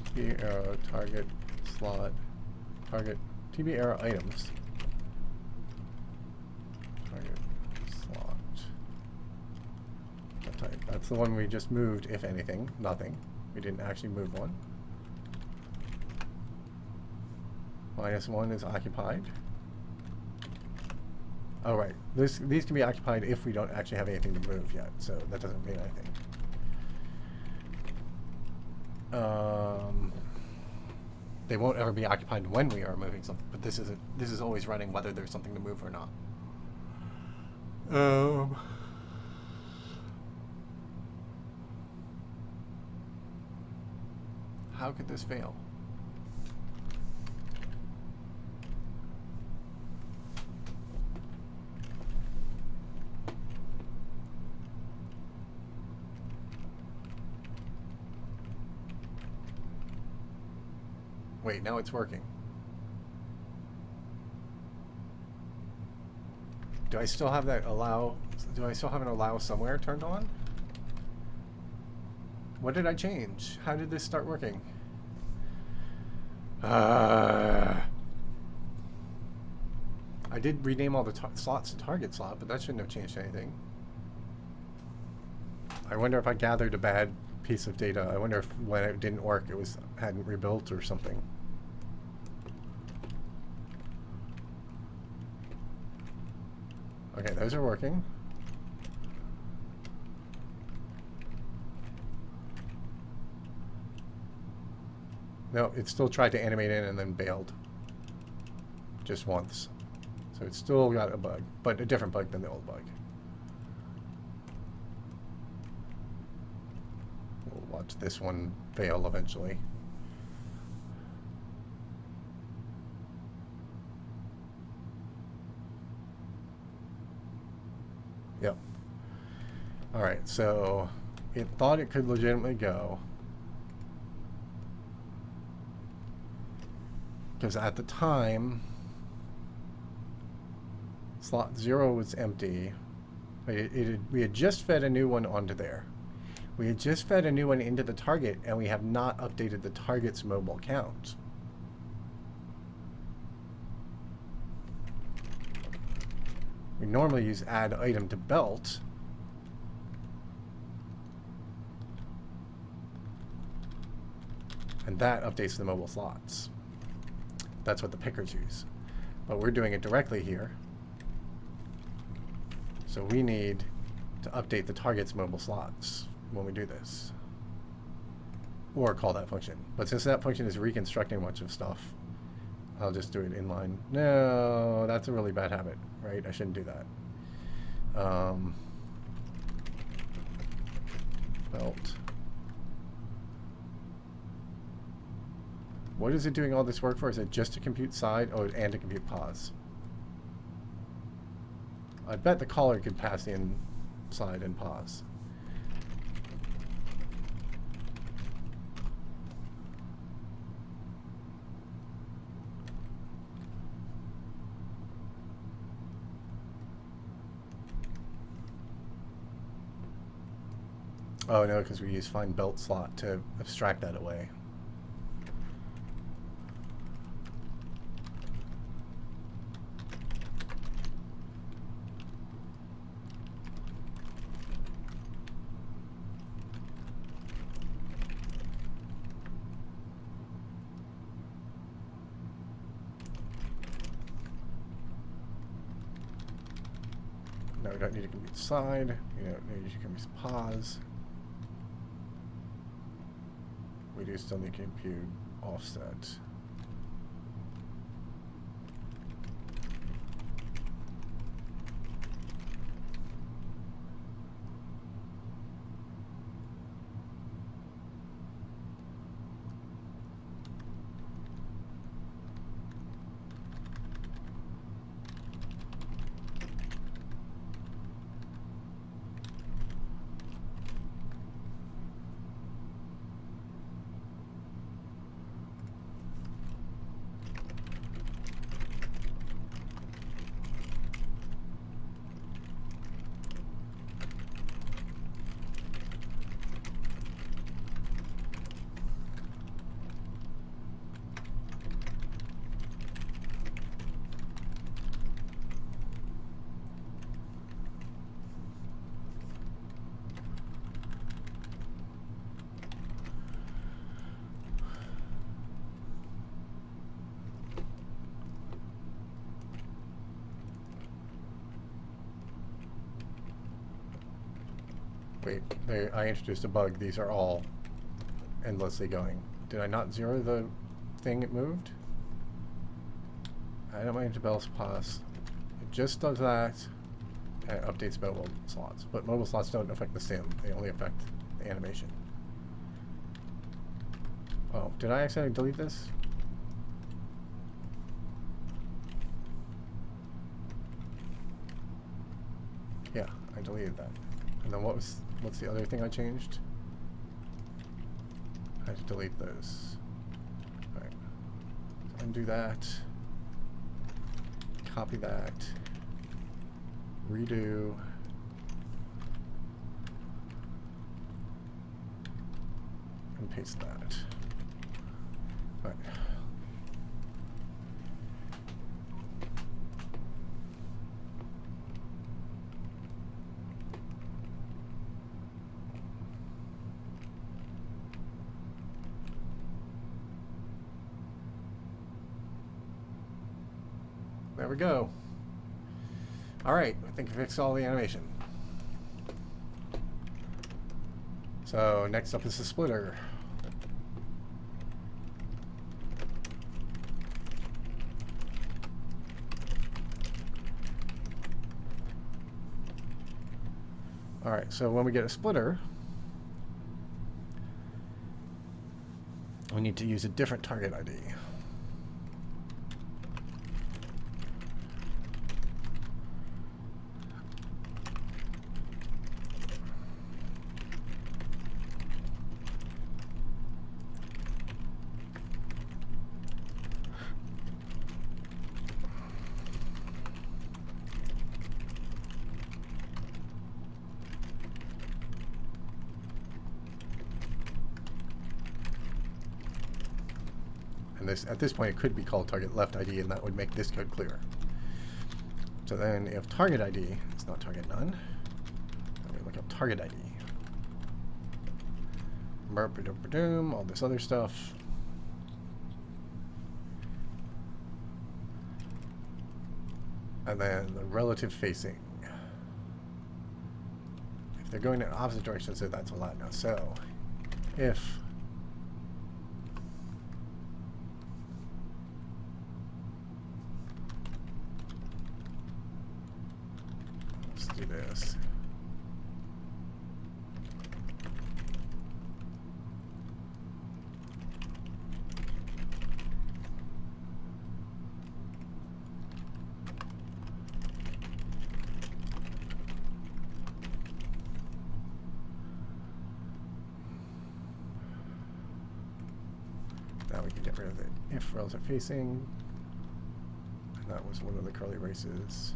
TB arrow, target slot, target, TB arrow items. Target slot. That type. That's the one we just moved, if anything. Nothing. We didn't actually move one. -1 is occupied. Oh, right. These can be occupied if we don't actually have anything to move yet, so that doesn't mean anything. They won't ever be occupied when we are moving something, but this is always running whether there's something to move or not. How could this fail? Wait, now it's working. Do I still have that allow? Do I still have an allow somewhere turned on? What did I change? How did this start working? I did rename all the slots to target slot, but that shouldn't have changed anything. I wonder if I gathered a bad piece of data. I wonder if when it didn't work, it hadn't rebuilt or something. Okay, those are working. No, it still tried to animate in and then bailed. Just once. So it's still got a bug, but a different bug than the old bug. We'll watch this one fail eventually. Yep. All right, so it thought it could legitimately go. Because at the time, slot 0 was empty. We had just fed a new one onto there. We had just fed a new one into the target, and we have not updated the target's mobile count. We normally use add item to belt. And that updates the mobile slots. That's what the pickers use. But we're doing it directly here. So we need to update the target's mobile slots when we do this. or call that function. But since that function is reconstructing a bunch of stuff, I'll just do it inline. No, that's a really bad habit, right? I shouldn't do that. Belt. What is it doing all this work for? Is it just to compute side? Oh, and to compute pause. I bet the caller could pass in side and pause. Oh no, because we use find belt slot to abstract that away. No, we don't need to compute side. You don't need to compute pause. We do still need to compute offset. Wait, I introduced a bug. These are all endlessly going. Did I not zero the thing it moved? I don't mind to Bell's pass. It just does that and it updates mobile slots. But mobile slots don't affect the sim. They only affect the animation. Oh, did I accidentally delete this? Yeah, I deleted that. And then what's the other thing I changed? I had to delete those. Alright. Undo that. Copy that. Redo. And paste that. Alright. There we go. All right, I think I fixed all the animation. So next up is the splitter. All right, so when we get a splitter, we need to use a different target ID. At this point, it could be called target left ID, and that would make this code clearer. So then, if target ID is not target none, then we look up target ID. All this other stuff. And then the relative facing. If they're going in opposite directions, so that's allowed now. So, if do this. Now we can get rid of the if relative facing. And that was one of the curly braces.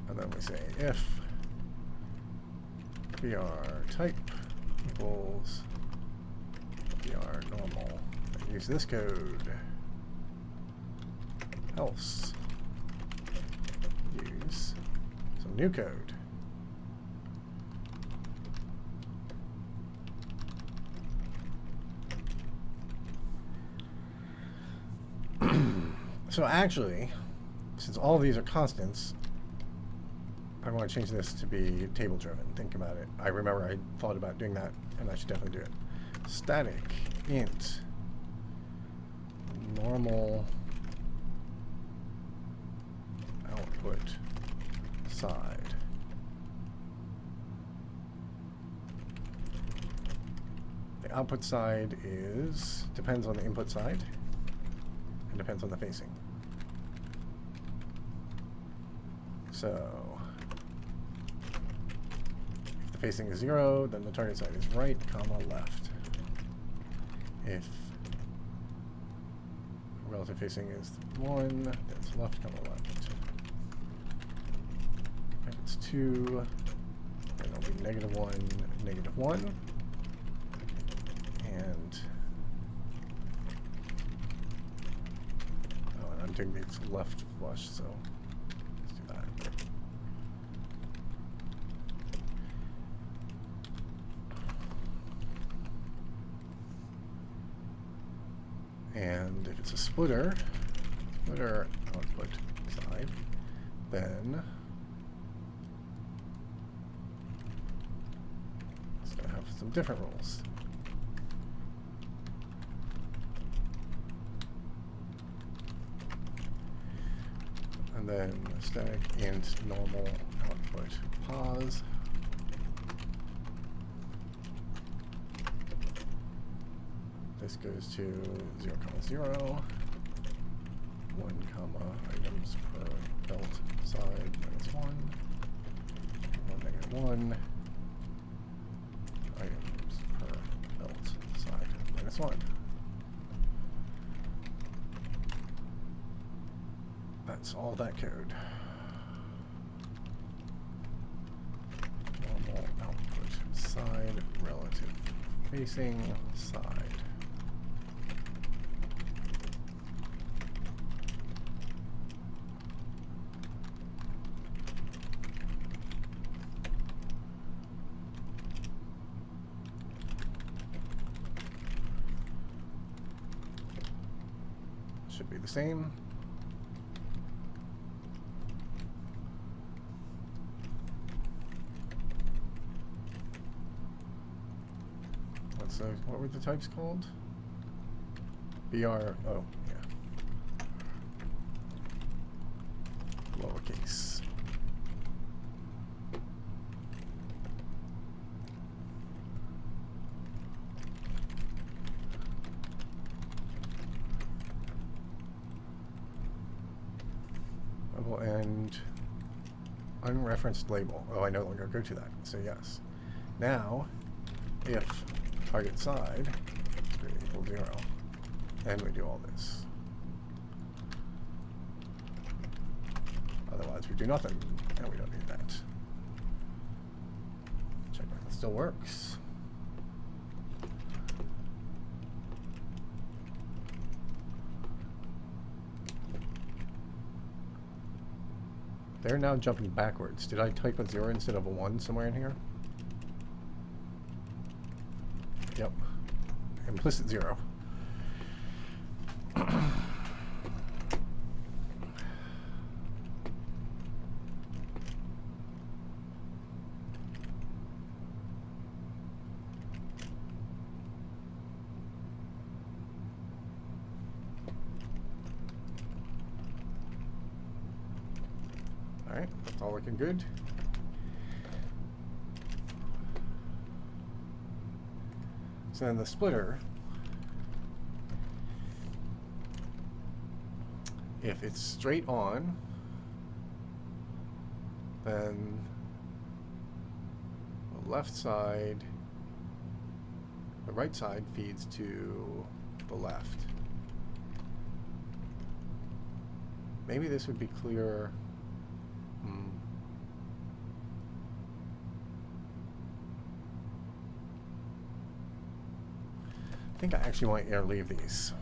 And then we say if br type equals br normal. And use this code. Else use some new code. So actually, since all of these are constants, I want to change this to be table driven. Think about it. I remember I thought about doing that, and I should definitely do it. Static int normal output side. The output side depends on the input side and depends on the facing. So if the facing is 0, then the target side is right, comma, left. If relative facing is 1, that's left, comma, left. If it's 2, then it'll be -1, -1. And I'm doing it's left flush, so let's do that. And if it's a splitter output side, then it's going to have some different rules. And then static int normal output pause. This goes to 0, 0, 1, items per belt side -1, 1, items per belt side -1. That's all that code. Normal output side relative facing side. Should be the same. So what were the types called? BR, oh, yeah. Lowercase. Level and unreferenced label. Oh, I no longer go to that. So yes. Now, if target side is greater than equal 0, and we do all this. Otherwise we do nothing, and we don't need that. Check if it still works. They're now jumping backwards. Did I type a 0 instead of a 1 somewhere in here? Yep. Implicit 0. all looking good. So then the splitter, if it's straight on, then the left side, the right side feeds to the left. Maybe this would be clearer. I think I actually want to interleave these.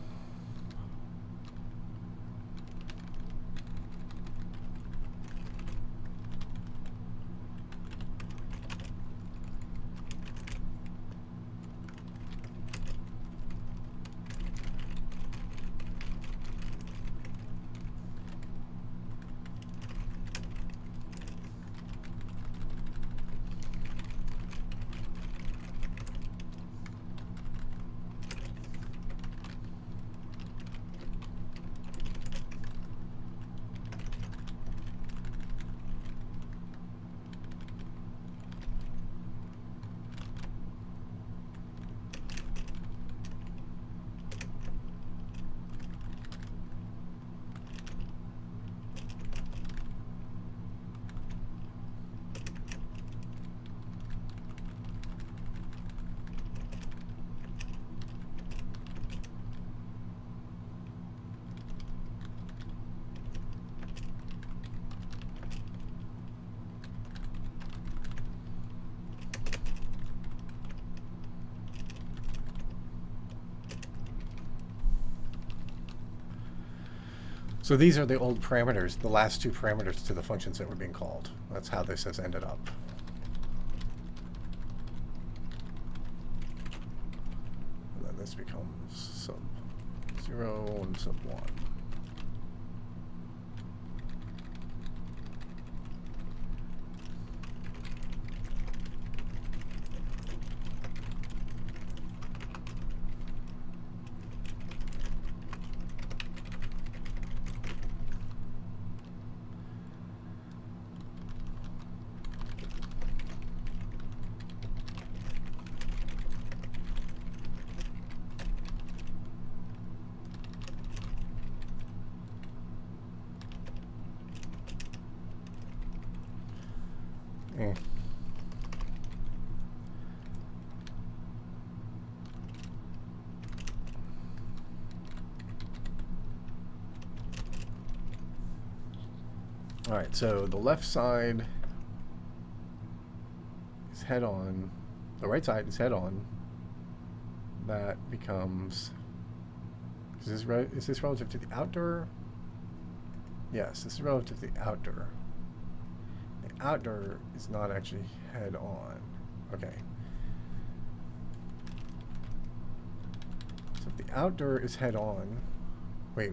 So these are the old parameters, the last two parameters to the functions that were being called. That's how this has ended up. And then this becomes sub 0 and sub 1. All right, so the left side is head on, the right side is head on. That becomes, is this relative to the outer? Yes, this is relative to the outer. The outer is not actually head on. Okay. So if the outer is head on, wait,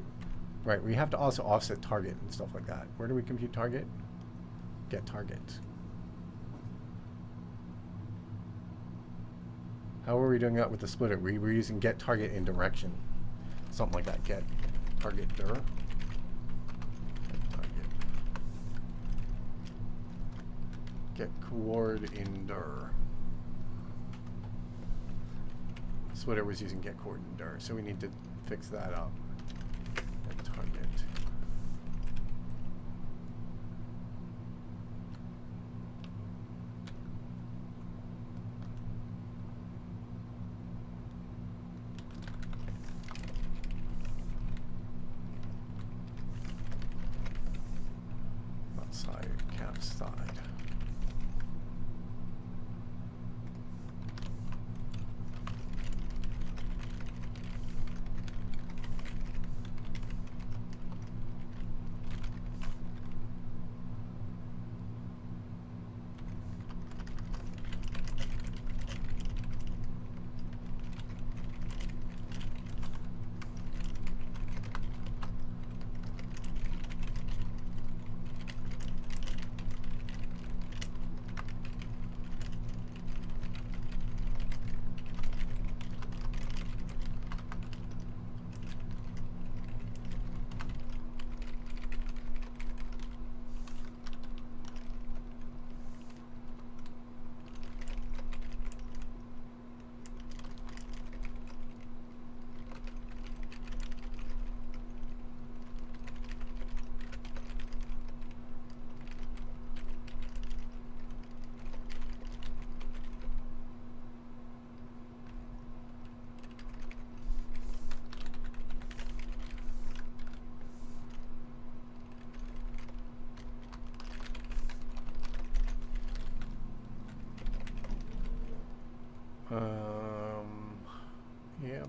right, we have to also offset target and stuff like that. Where do we compute target? Get target. How are we doing that with the splitter? We were using get target in direction. Something like that. Get target dir. Get coord in dir. Splitter was using get coord in dir, so we need to fix that up. Get target. Not side, cap side.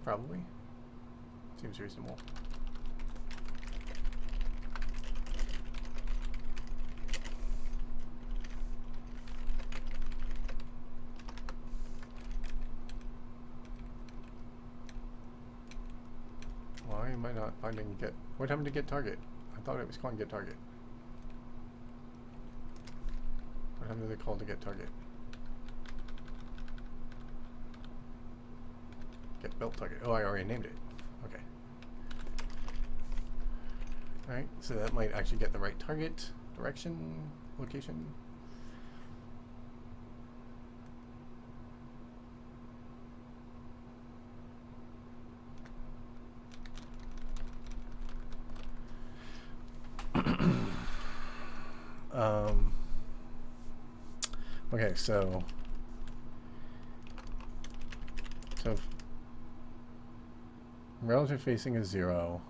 probably. Seems reasonable. Why am I not finding get? What happened to get target? I thought it was called get target. What happened to the call to get target? Get belt target. Oh, I already named it. Okay. Alright, so that might actually get the right target, direction, location. Okay, so if relative facing is 0,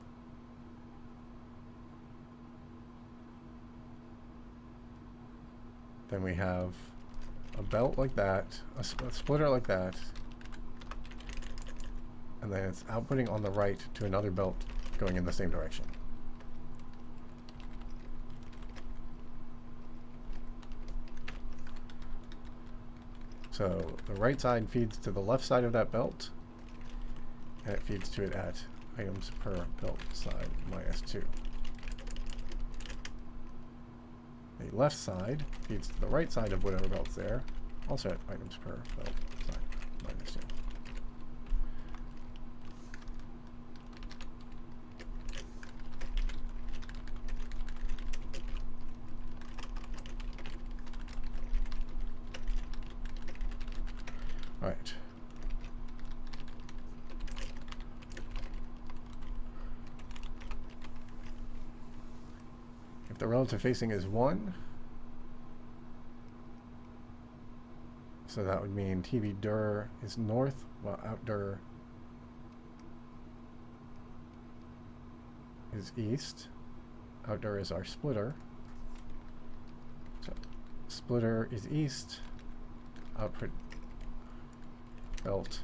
then we have a belt like that, a splitter like that, and then it's outputting on the right to another belt going in the same direction. So the right side feeds to the left side of that belt, and it feeds to it at items per belt side -2. The left side feeds to the right side of whatever belt's there, also at items per belt side -2. All right. If the relative facing is 1, so that would mean TV dir is north, while out dir is east. Out dir is our splitter. So splitter is east, output belt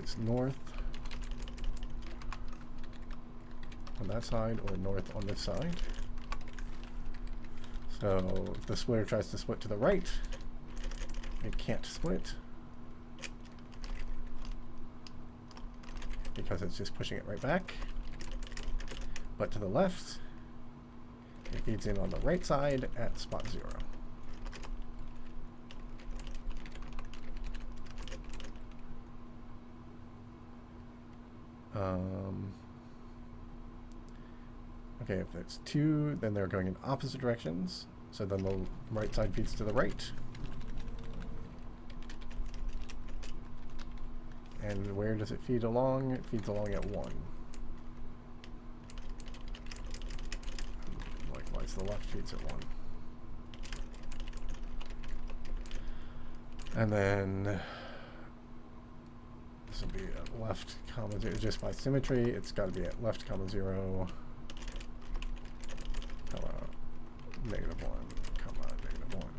is north on that side or north on this side. So if the splitter tries to split to the right, it can't split because it's just pushing it right back. But to the left, it feeds in on the right side at spot 0. Okay, if it's 2, then they're going in opposite directions. So then the right side feeds to the right. And where does it feed along? It feeds along at 1. Likewise, the left feeds at 1. And then this will be at left comma 0. Just by symmetry, it's got to be at left comma 0. -1, comma -1.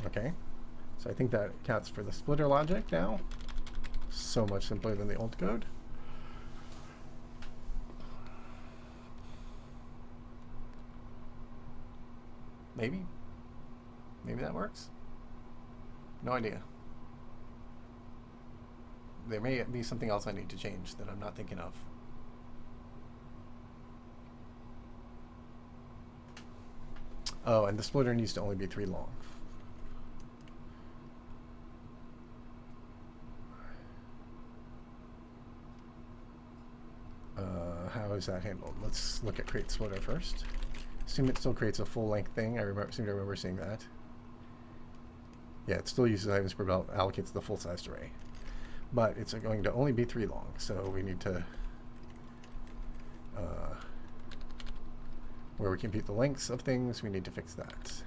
Okay, so I think that counts for the splitter logic now. So much simpler than the old code. Maybe that works. No idea. There may be something else I need to change that I'm not thinking of. Oh, and the splitter needs to only be 3 long. How is that handled? Let's look at create splitter first. Assume it still creates a full length thing. I seem to remember seeing that. Yeah, it still uses items per belt, allocates the full sized array. But it's going to only be 3 long, so we need to, where we compute the lengths of things, we need to fix that.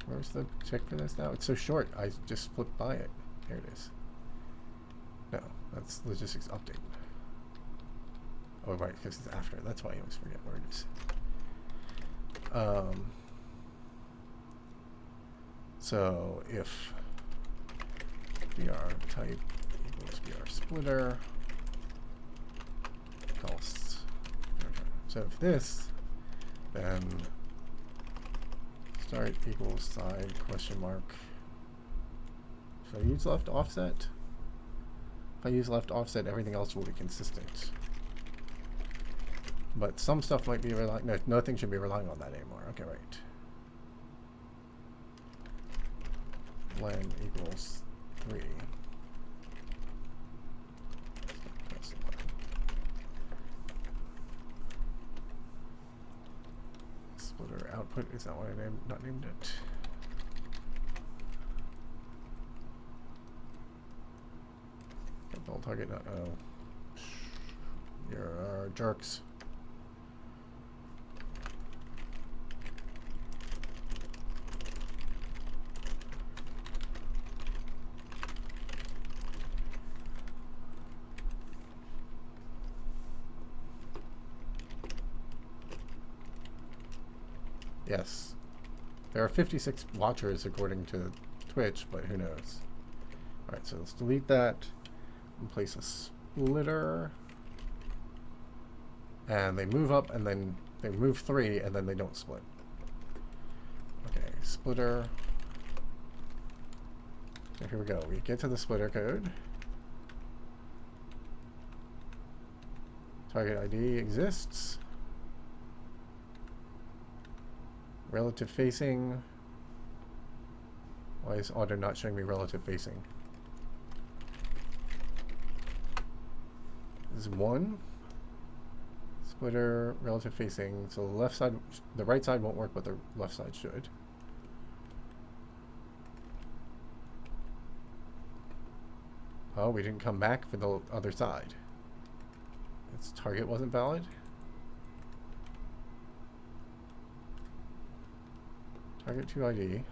Where's the check for this now? It's so short, I just flipped by it. Here it is. No, that's logistics update. Oh, right, because it's after. That's why I always forget where it is. So if br type equals br splitter, else. So if this, then start equals side question mark. Should I use left offset? If I use left offset, everything else will be consistent. But some stuff might be relying. No, nothing should be relying on that anymore. Okay, right. Len equals 3. Splitter output is not what I not named it. Null target. Oh, you're jerks. Yes. There are 56 watchers according to Twitch, but who knows. Alright, so let's delete that and place a splitter. And they move up and then they move 3 and then they don't split. Okay, splitter. So here we go. We get to the splitter code. Target ID exists. Relative facing. Why is auto not showing me relative facing? This is 1. Splitter, relative facing. So the left side, the right side won't work, but the left side should. Oh, we didn't come back for the other side. Its target wasn't valid. Target to ID.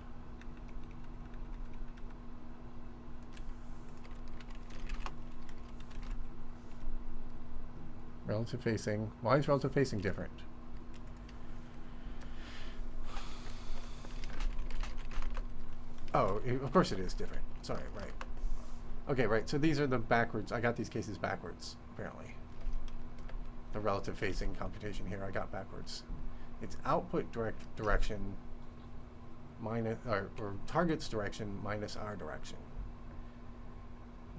Relative facing. Why is relative facing different? Oh, of course it is different. Sorry, right. Okay, right. So these are the backwards. I got these cases backwards, apparently. The relative facing computation here I got backwards. It's output direction minus, or target's direction minus our direction.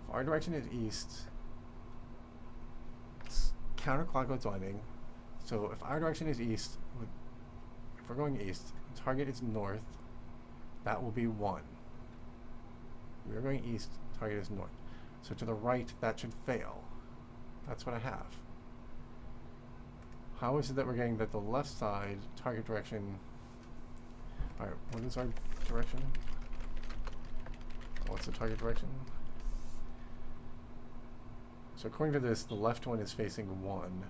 If our direction is east, it's counterclockwise winding. So if our direction is east, if we're going east, target is north, that will be 1. We are going east, target is north. So to the right, that should fail. That's what I have. How is it that we're getting that the left side target direction? Alright, what is our direction? What's the target direction? So according to this, the left one is facing 1, and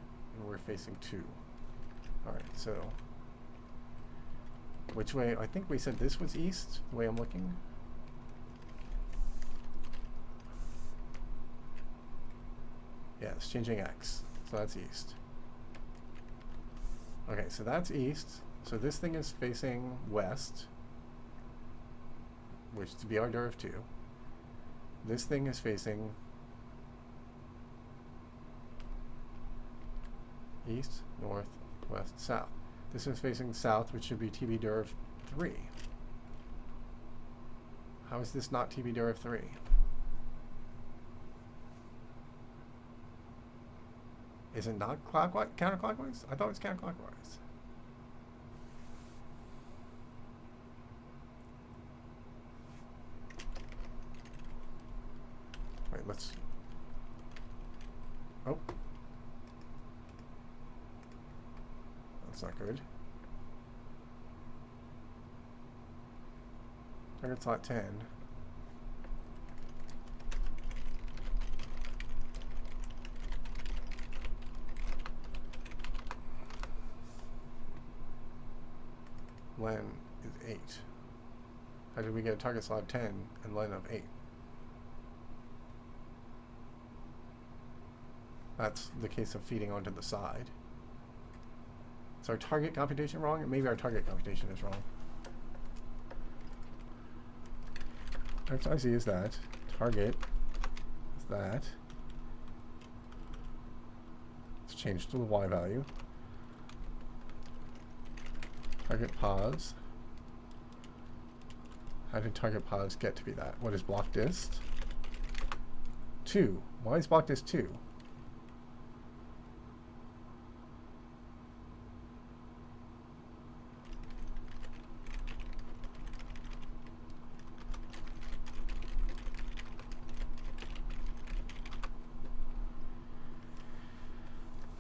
we're facing 2. Alright, so which way? I think we said this was east, the way I'm looking. Yeah, it's changing X, so that's east. Okay, so that's east. So this thing is facing west, which is BR of 2. This thing is facing east, north, west, south. This is facing south, which should be TB Derv 3. How is this not TB Derv 3? Is it not clockwise, counterclockwise? I thought it was counterclockwise. Wait, let's... Oh. That's not good. Target slot 10. Len is 8. How did we get a target slot 10 and len of 8? That's the case of feeding onto the side. Is our target computation wrong? Maybe our target computation is wrong. XYZ is that. Target is that. Let's change to the Y value. Target pos. How did target pos get to be that? What is block dist? 2. Why is block dist 2?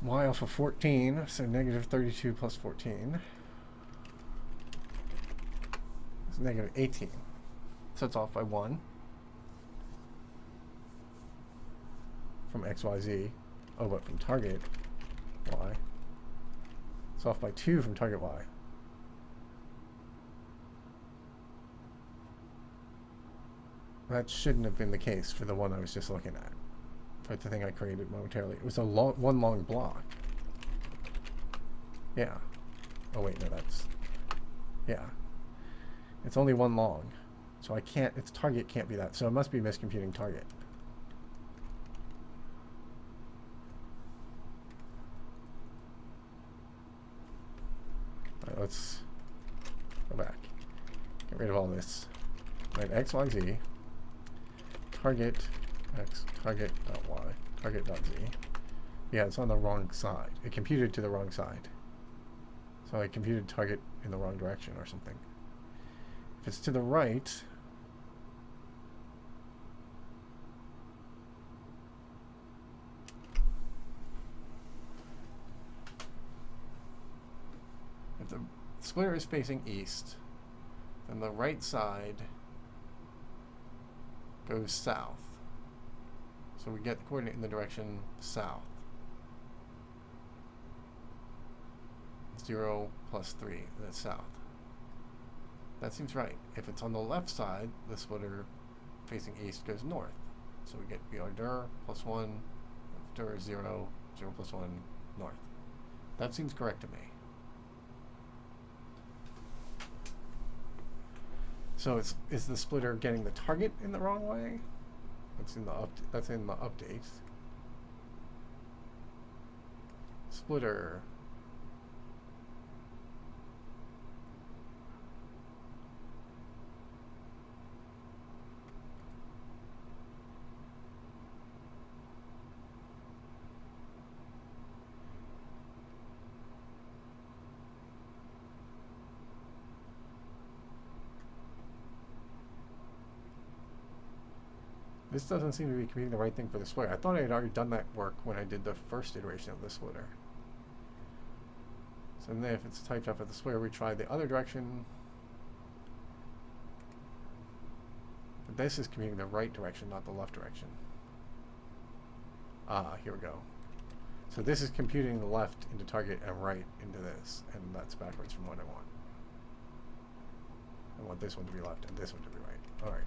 Y alpha 14, so negative 32 plus 14 is negative 18. So it's off by 1 from XYZ. Oh, but from target Y. It's off by 2 from target Y. That shouldn't have been the case for the one I was just looking at. For the thing I created momentarily. It was a one long block. Yeah. Oh wait, no, that's... Yeah. It's only one long. So I can't... its target can't be that. So it must be miscomputing target. Alright, let's go back. Get rid of all this. Right, XYZ. Target... X target dot Y target dot Z. Yeah, it's on the wrong side. It computed to the wrong side. So I computed target in the wrong direction or something. If it's to the right, if the splitter is facing east, then the right side goes south. So we get the coordinate in the direction south. 0 plus 3, that's south. That seems right. If it's on the left side, the splitter facing east goes north. So we get BR dir plus 1, dir 0, 0 plus 1, north. That seems correct to me. So is the splitter getting the target in the wrong way? That's in the update. Splitter. This doesn't seem to be computing the right thing for the splitter. I thought I had already done that work when I did the first iteration of the splitter. So then if it's typed up at the splitter, we try the other direction. But this is computing the right direction, not the left direction. Ah, here we go. So this is computing the left into target and right into this, and that's backwards from what I want. I want this one to be left and this one to be right. All right.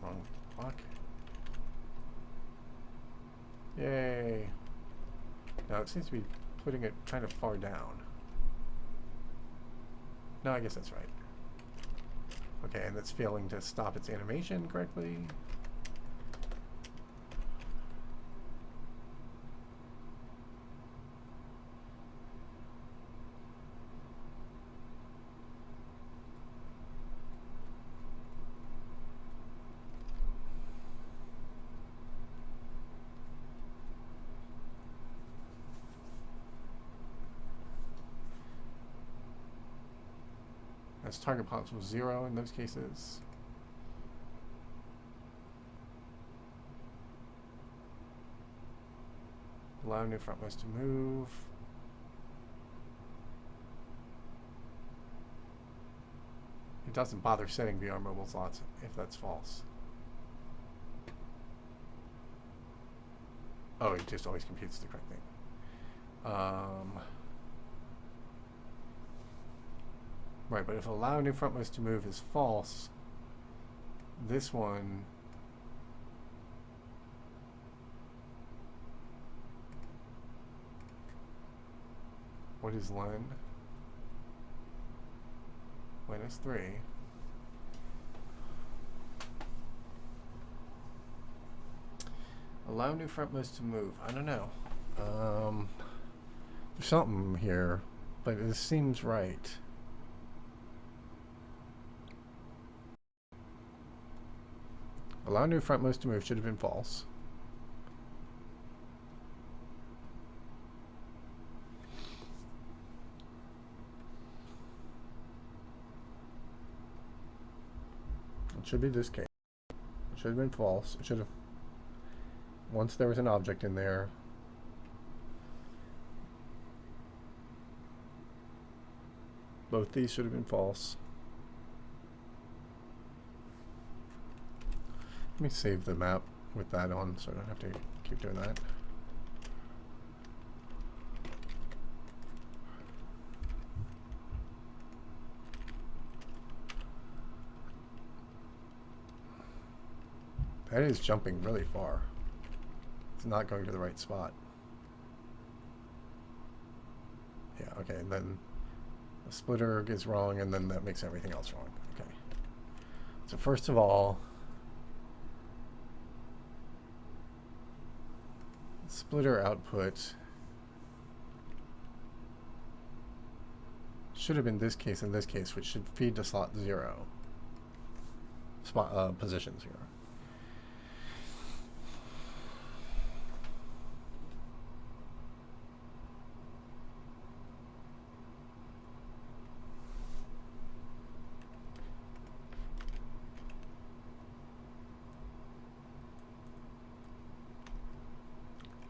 Wrong block. Yay. Now it seems to be putting it kind of far down. No, I guess that's right. Okay, and it's failing to stop its animation correctly. As target possible 0 in those cases. Allow new frontmost to move. It doesn't bother setting VR mobile slots if that's false. Oh, it just always computes the correct thing. Right, but if allow new frontmost to move is false, this one what is len? Len is 3. Allow new frontmost to move. I don't know. There's something here, but it seems right. Allow new frontmost to move should have been false. It should be this case. It should have been false. It should have, once there was an object in there, both these should have been false. Let me save the map with that on so I don't have to keep doing that. That is jumping really far. It's not going to the right spot. Yeah, okay, and then the splitter is wrong, and then that makes everything else wrong. Okay. So first of all, splitter output should have been this case and this case, which should feed to slot 0. Position 0.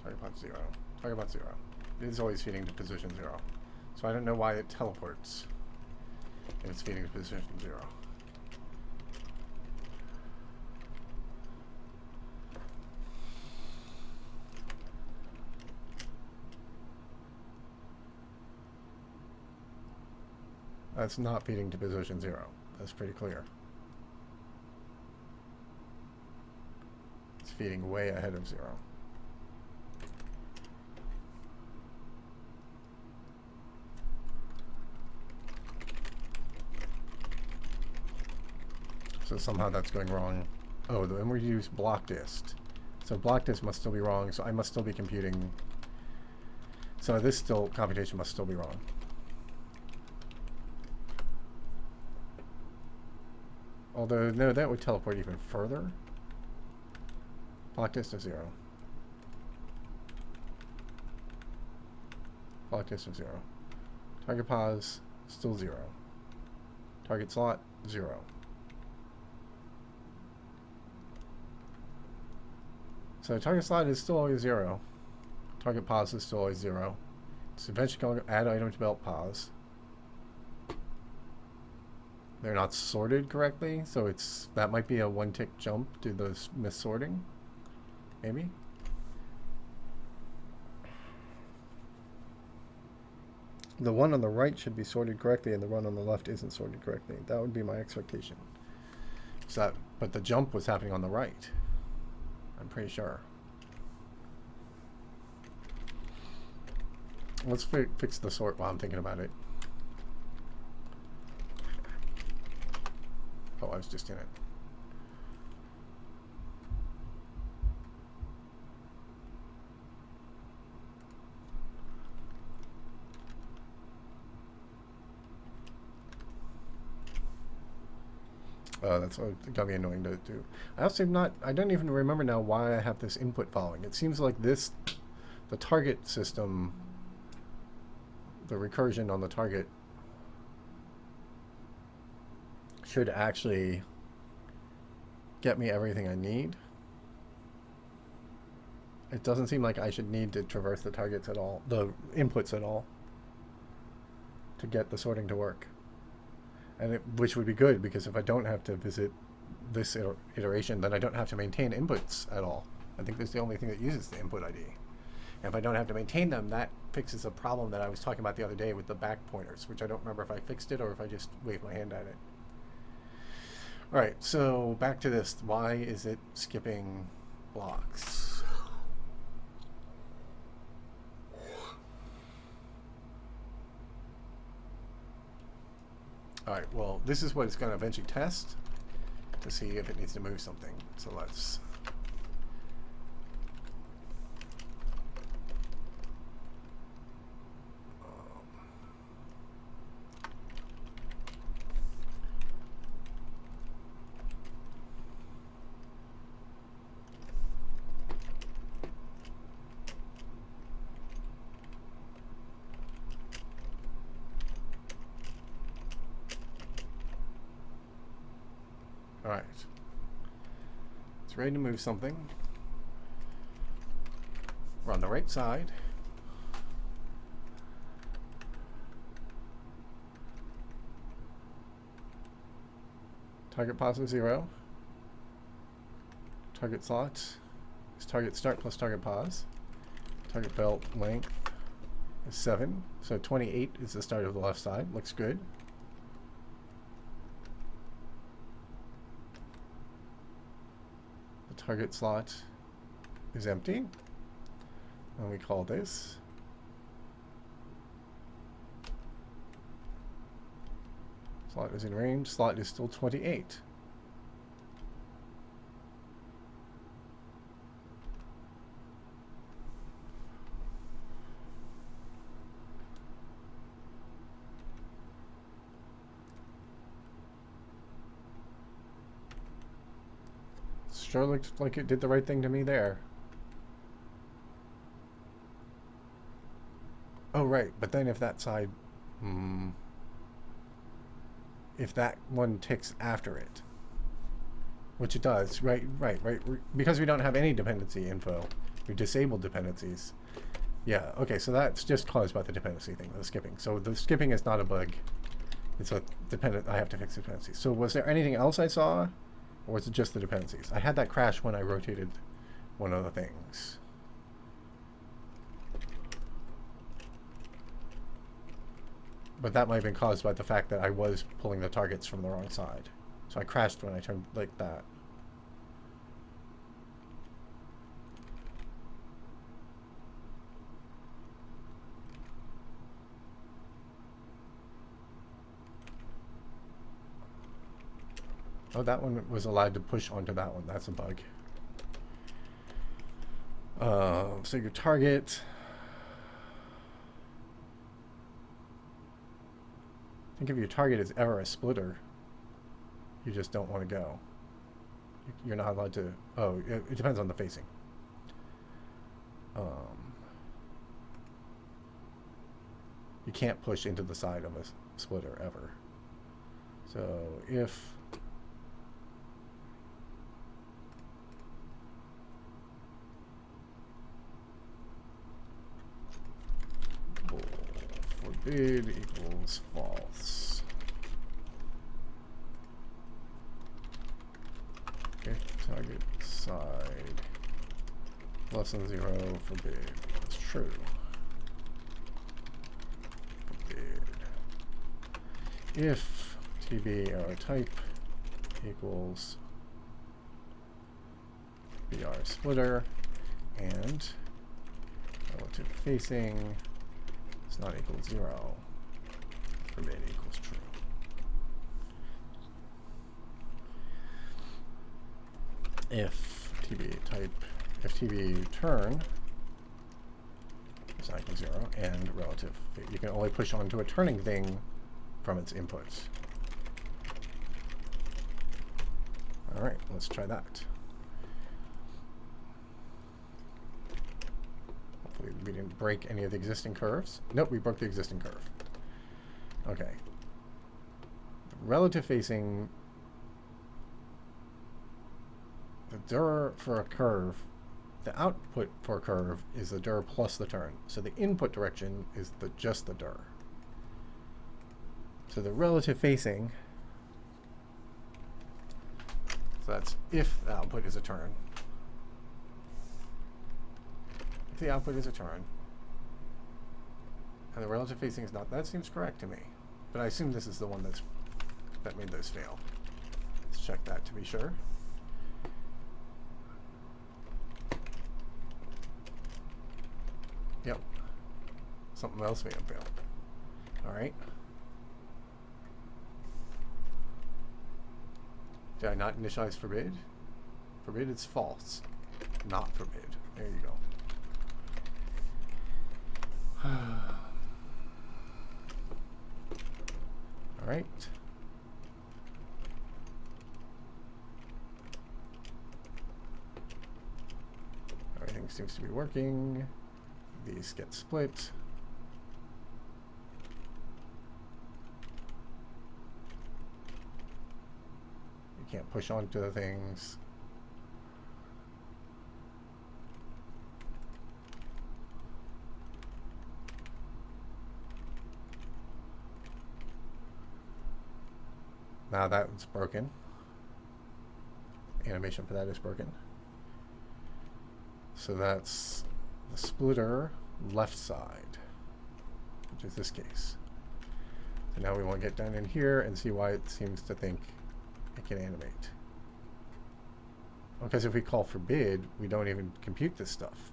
Target pod 0. Target pod 0. It is always feeding to position 0. So I don't know why it teleports if it's feeding to position 0. That's not feeding to position 0. That's pretty clear. It's feeding way ahead of 0. So somehow that's going wrong. Oh, then we use block dist. So block dist must still be wrong, so I must still be computing. So this computation must still be wrong. Although, no, that would teleport even further. Block dist of 0. Block dist of 0. Target pause, still 0. Target slot, 0. So target slot is still always 0. Target pause is still always 0. It's eventually going to add item to belt pause. They're not sorted correctly, so that might be a 1-tick jump to the missorting. Maybe. The one on the right should be sorted correctly, and the one on the left isn't sorted correctly. That would be my expectation. But the jump was happening on the right. I'm pretty sure. Let's fix the sort while I'm thinking about it. Oh, I was just in it. That's got me annoying to do. I don't even remember now why I have this input following. It seems like the target system, the recursion on the target should actually get me everything I need. It doesn't seem like I should need to traverse the targets at all, the inputs at all, to get the sorting to work. And which would be good, because if I don't have to visit this iteration, then I don't have to maintain inputs at all. I think that's the only thing that uses the input ID. If I don't have to maintain them, that fixes a problem that I was talking about the other day with the back pointers, which I don't remember if I fixed it or if I just waved my hand at it. All right, so back to this. Why is it skipping blocks? All right, well, this is what it's going to eventually test to see if it needs to move something. So let's... all right. It's ready to move something. We're on the right side. Target pause is 0. Target slot is target start plus target pause. Target belt length is 7. So 28 is the start of the left side. Looks good. The target slot is empty. And we call this slot is in range. Slot is still 28. Sure looked like it did the right thing to me there. Oh, right. But then if that side... if that one ticks after it, which it does, right, because we don't have any dependency info, we disabled dependencies. Yeah, okay, so that's just caused by the dependency thing, the skipping. So the skipping is not a bug. It's a dependent, I have to fix the dependencies. So was there anything else I saw, or was it just the dependencies? I had that crash when I rotated one of the things. But that might have been caused by the fact that I was pulling the targets from the wrong side. So I crashed when I turned like that. Oh, that one was allowed to push onto that one. That's a bug. So your target... I think if your target is ever a splitter, you just don't want to go. You're not allowed to... Oh, it depends on the facing. You can't push into the side of a splitter ever. So if... forbid equals false. If target side less than 0, forbid equals true. Forbid. If TB arrow type equals BR splitter and relative facing is not equal to 0, forbid equals true. If TB turn is not equal to 0 and relative, you can only push onto a turning thing from its inputs. All right, let's try that. Hopefully we didn't break any of the existing curves. Nope, we broke the existing curve. Okay. The relative facing, the dir for a curve, the output for a curve is the dir plus the turn. So the input direction is just the dir. So the relative facing, so that's if the output is a turn. If the output is a turn. And the relative facing is not. That seems correct to me. But I assume this is the one that made those fail. Let's check that to be sure. Yep. Something else made them fail. Alright. Did I not initialize forbid? Forbid is false. Not forbid. There you go. Alright. Everything seems to be working. These get split. You can't push onto the things. Now that's broken. Animation for that is broken. So that's the splitter left side, which is this case. So now we want to get down in here and see why it seems to think it can animate. Because if we call forbid, we don't even compute this stuff.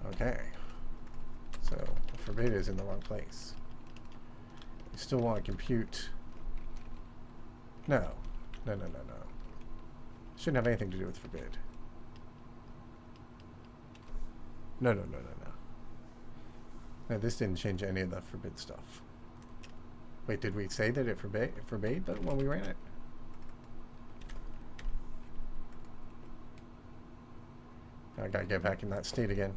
Okay. So forbid is in the wrong place. You still want to compute. No. No, no, no, no. Shouldn't have anything to do with forbid. No, no, no, no, no. No, this didn't change any of the forbid stuff. Wait, did we say that it forbade that when we ran it? I gotta get back in that state again.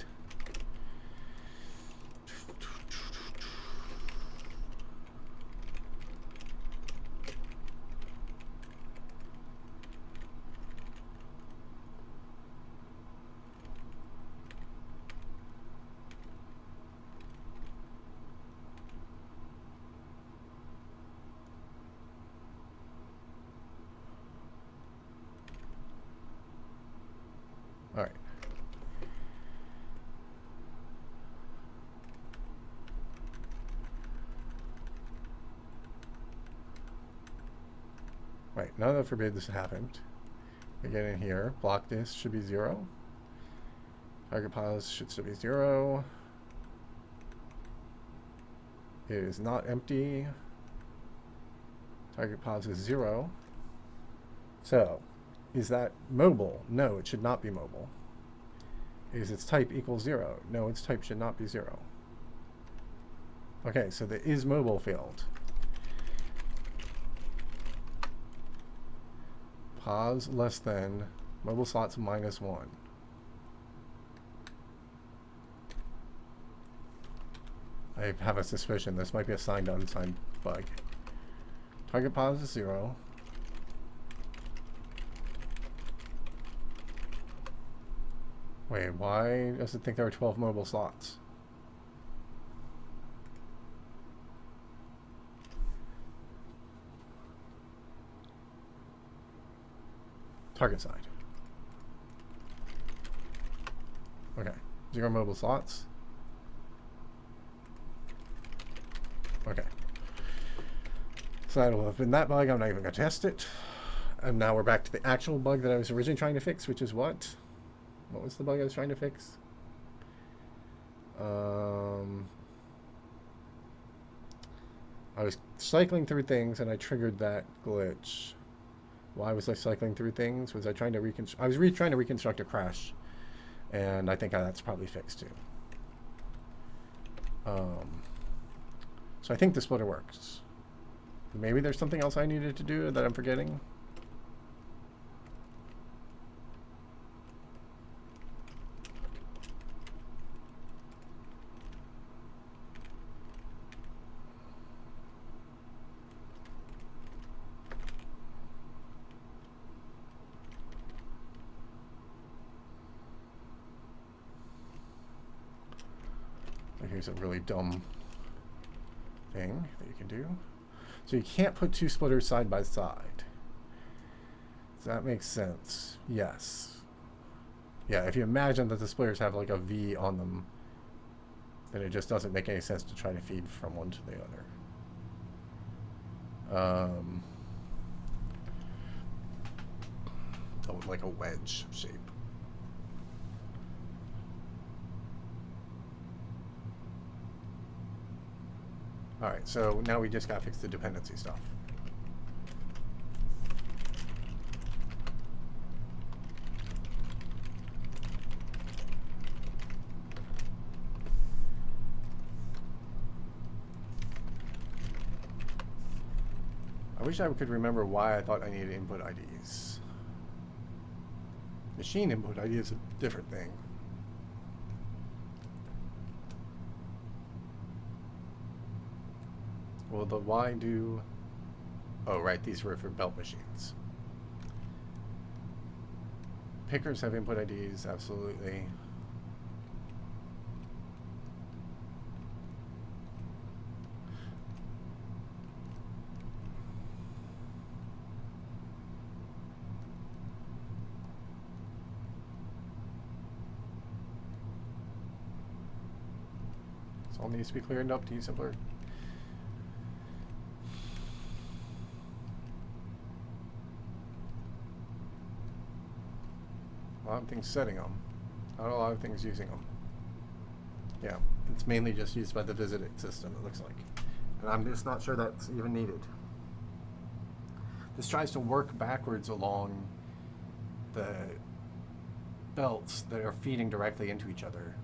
All right. Right, none of the forbids happened. We get in here, block this should be 0. Target pause should still be 0. It is not empty. Target pause is 0. So, is that mobile? No, it should not be mobile. Is its type equals 0? No, its type should not be 0. Okay, so the is mobile failed. Pause less than mobile slots -1. I have a suspicion this might be a signed unsigned bug. Target pause is 0. Wait, why does it think there are 12 mobile slots? Target side. Okay, 0 mobile slots. Okay. So that'll have been that bug. I'm not even going to test it. And now we're back to the actual bug that I was originally trying to fix, which is what? What was the bug I was trying to fix? I was cycling through things and I triggered that glitch. Why was I cycling through things? Was I trying to reconstruct? I was trying to reconstruct a crash, and I think that's probably fixed too. So I think the splitter works. Maybe there's something else I needed to do that I'm forgetting. Here's a really dumb thing that you can do. So you can't put two splitters side by side. Does that make sense? Yes. Yeah, if you imagine that the splitters have like a V on them, then it just doesn't make any sense to try to feed from one to the other. Oh, like a wedge shape. Alright, so now we just gotta fix the dependency stuff. I wish I could remember why I thought I needed input IDs. Machine input ID is a different thing. Will the Y do... Oh, right, these were for belt machines. Pickers have input IDs, absolutely. This all needs to be cleared up to use simpler. A lot of things setting them, not a lot of things using them. Yeah, it's mainly just used by the visiting system, it looks like. And I'm just not sure that's even needed. This tries to work backwards along the belts that are feeding directly into each other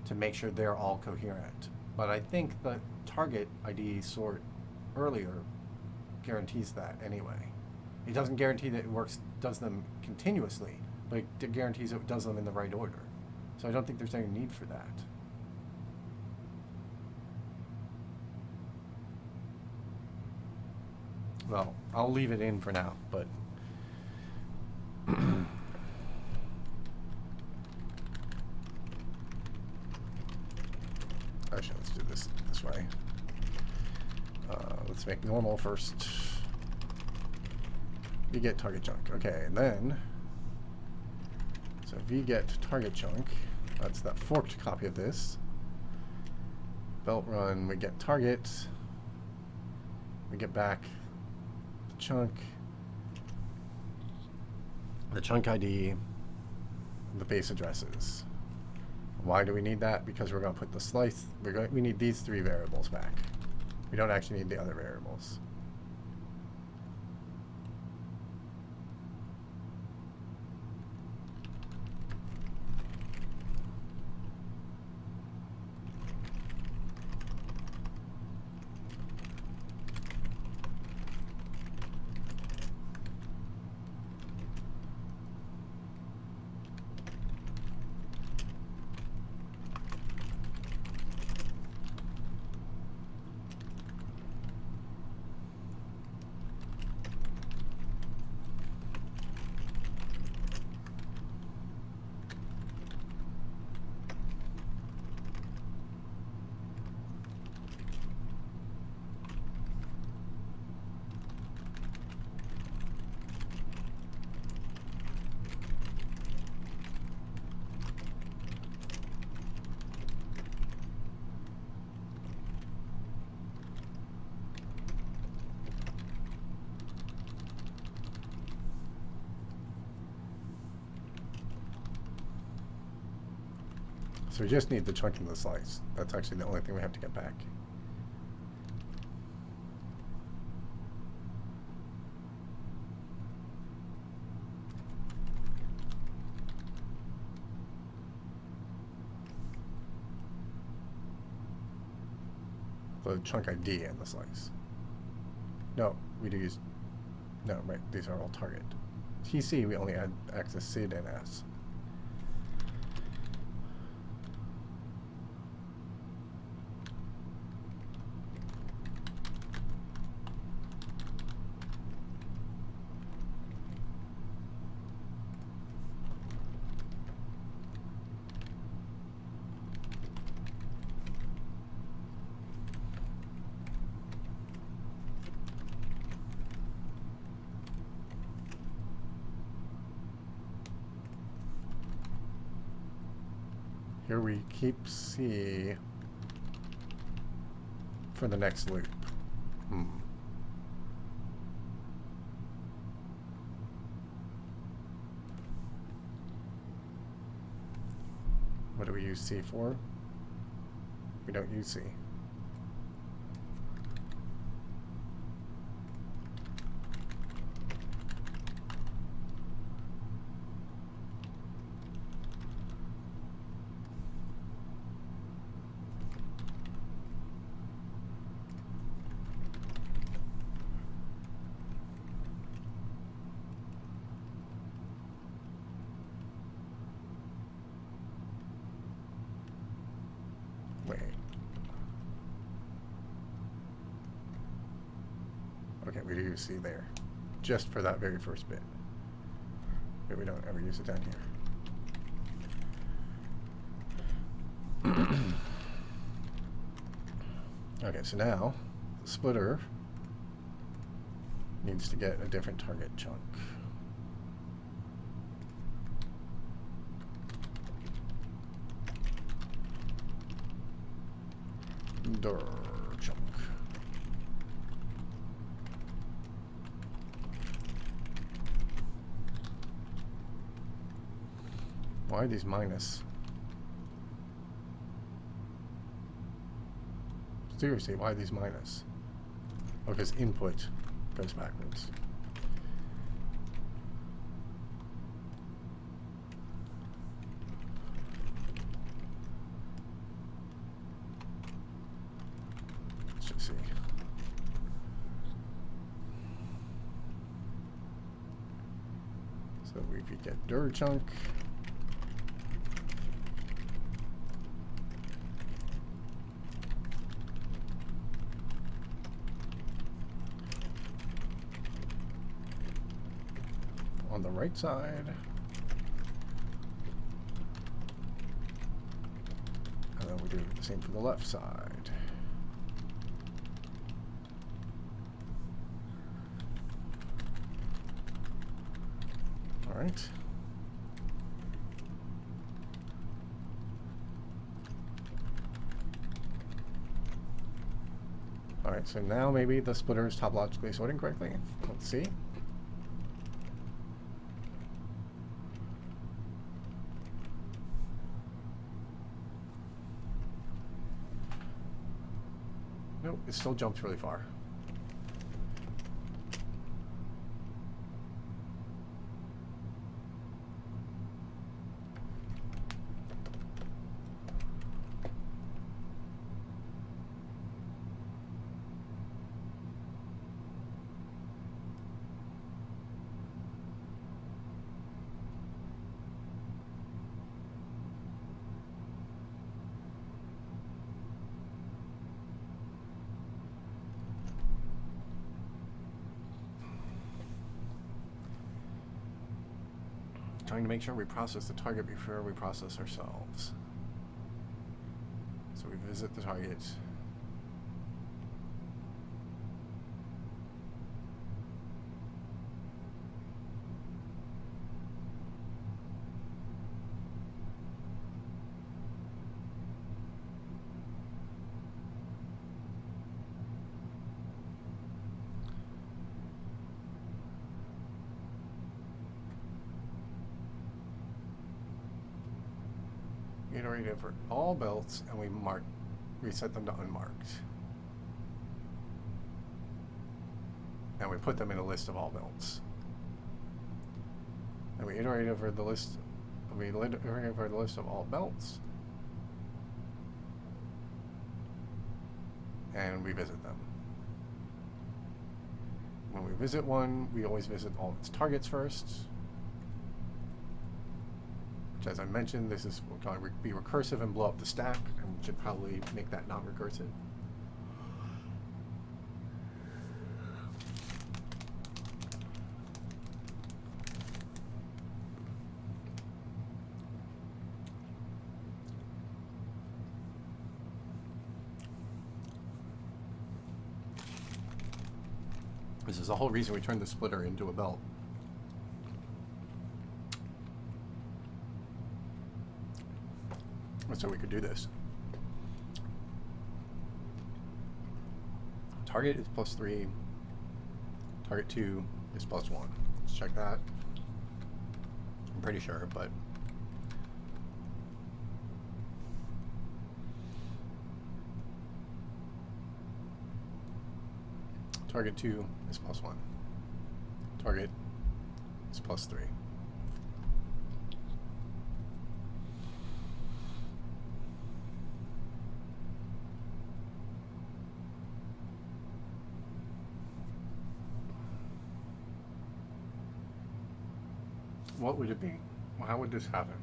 to make sure they're all coherent. But I think the target ID sort earlier guarantees that anyway. It doesn't guarantee that it does them continuously, but it guarantees it does them in the right order. So I don't think there's any need for that. Well, I'll leave it in for now, but actually, let's do this way. Let's make normal first. You get target chunk. Okay, and then so v get target chunk. That's that forked copy of this. Belt run. We get target. We get back the chunk. The chunk ID. The base addresses. Why do we need that? Because we're going to put the slice. We need these three variables back. We don't actually need the other variables. So we just need the chunk and the slice. That's actually the only thing we have to get back. The chunk ID and the slice. No, we do use... No, right, these are all target. TC, we only add access SID and S. Here we keep C for the next loop. What do we use C for? We don't use C. Wait. Okay, we do use C there. Just for that very first bit. But we don't ever use it down here. Okay, so now the splitter needs to get a different target chunk. Dir chunk. Why are these minus? Seriously, why are these minus? Oh, because input goes backwards. Let's just see. So if you get dir chunk, on the right side, and then we do the same for the left side. All right. All right, so now maybe the splitter is topologically sorting correctly. Let's see. Nope, it still jumps really far. Trying to make sure we process the target before we process ourselves. So we visit the target. Iterate over all belts, and we set them to unmarked. And we put them in a list of all belts. And we iterate over the list. We iterate over the list of all belts, and we visit them. When we visit one, we always visit all its targets first. As I mentioned, this is going to be recursive and blow up the stack, and we should probably make that non-recursive. This is the whole reason we turned the splitter into a belt. so we could do this. Target is +3. Target 2 is +1. Let's check that. I'm pretty sure, but target 2 is +1. Target is +3. What would it be? Well, how would this happen?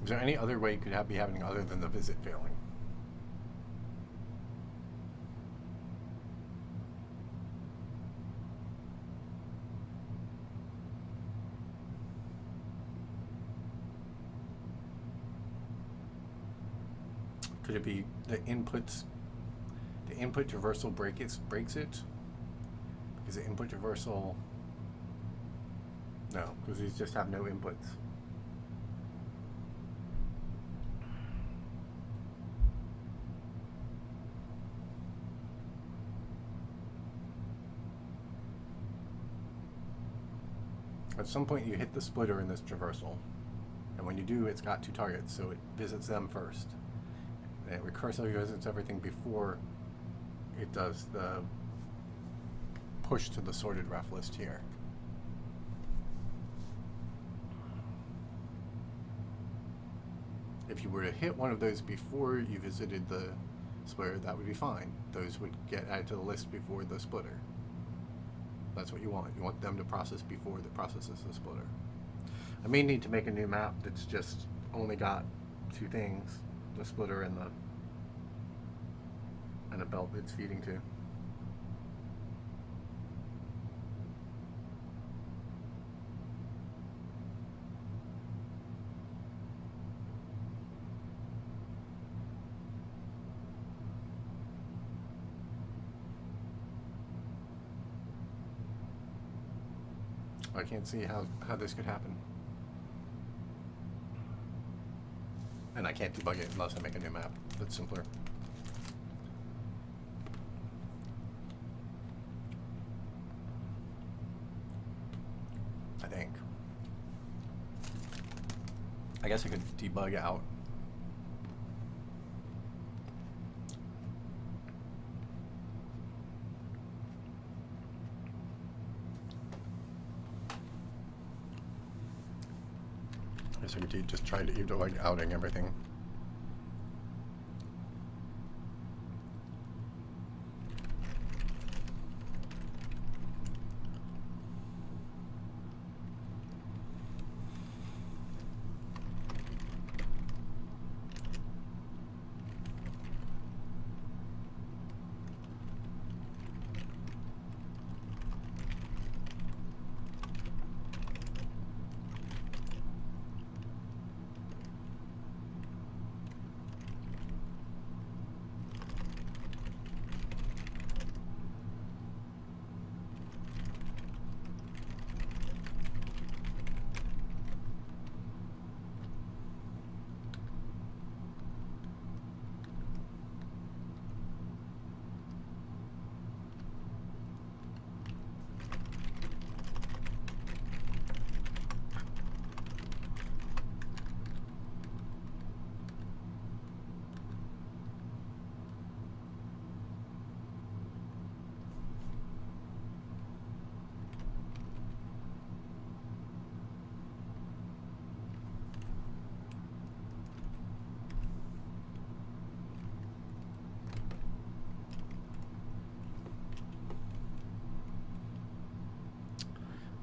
Is there any other way it could be happening other than the visit failing? Could it be the input traversal breaks it? Because the input traversal... No, because these just have no inputs. At some point you hit the splitter in this traversal, and when you do, it's got 2 targets, so it visits them first. And it recursively visits everything before it does the push to the sorted ref list here. If you were to hit one of those before you visited the splitter, that would be fine. Those would get added to the list before the splitter. That's what you want. You want them to process before it processes the splitter. I may need to make a new map that's just only got 2 things, the splitter and a belt it's feeding to. I can't see how this could happen. And I can't debug it unless I make a new map that's simpler. I think. I guess I could debug out. I guess I could just try to debug outing everything.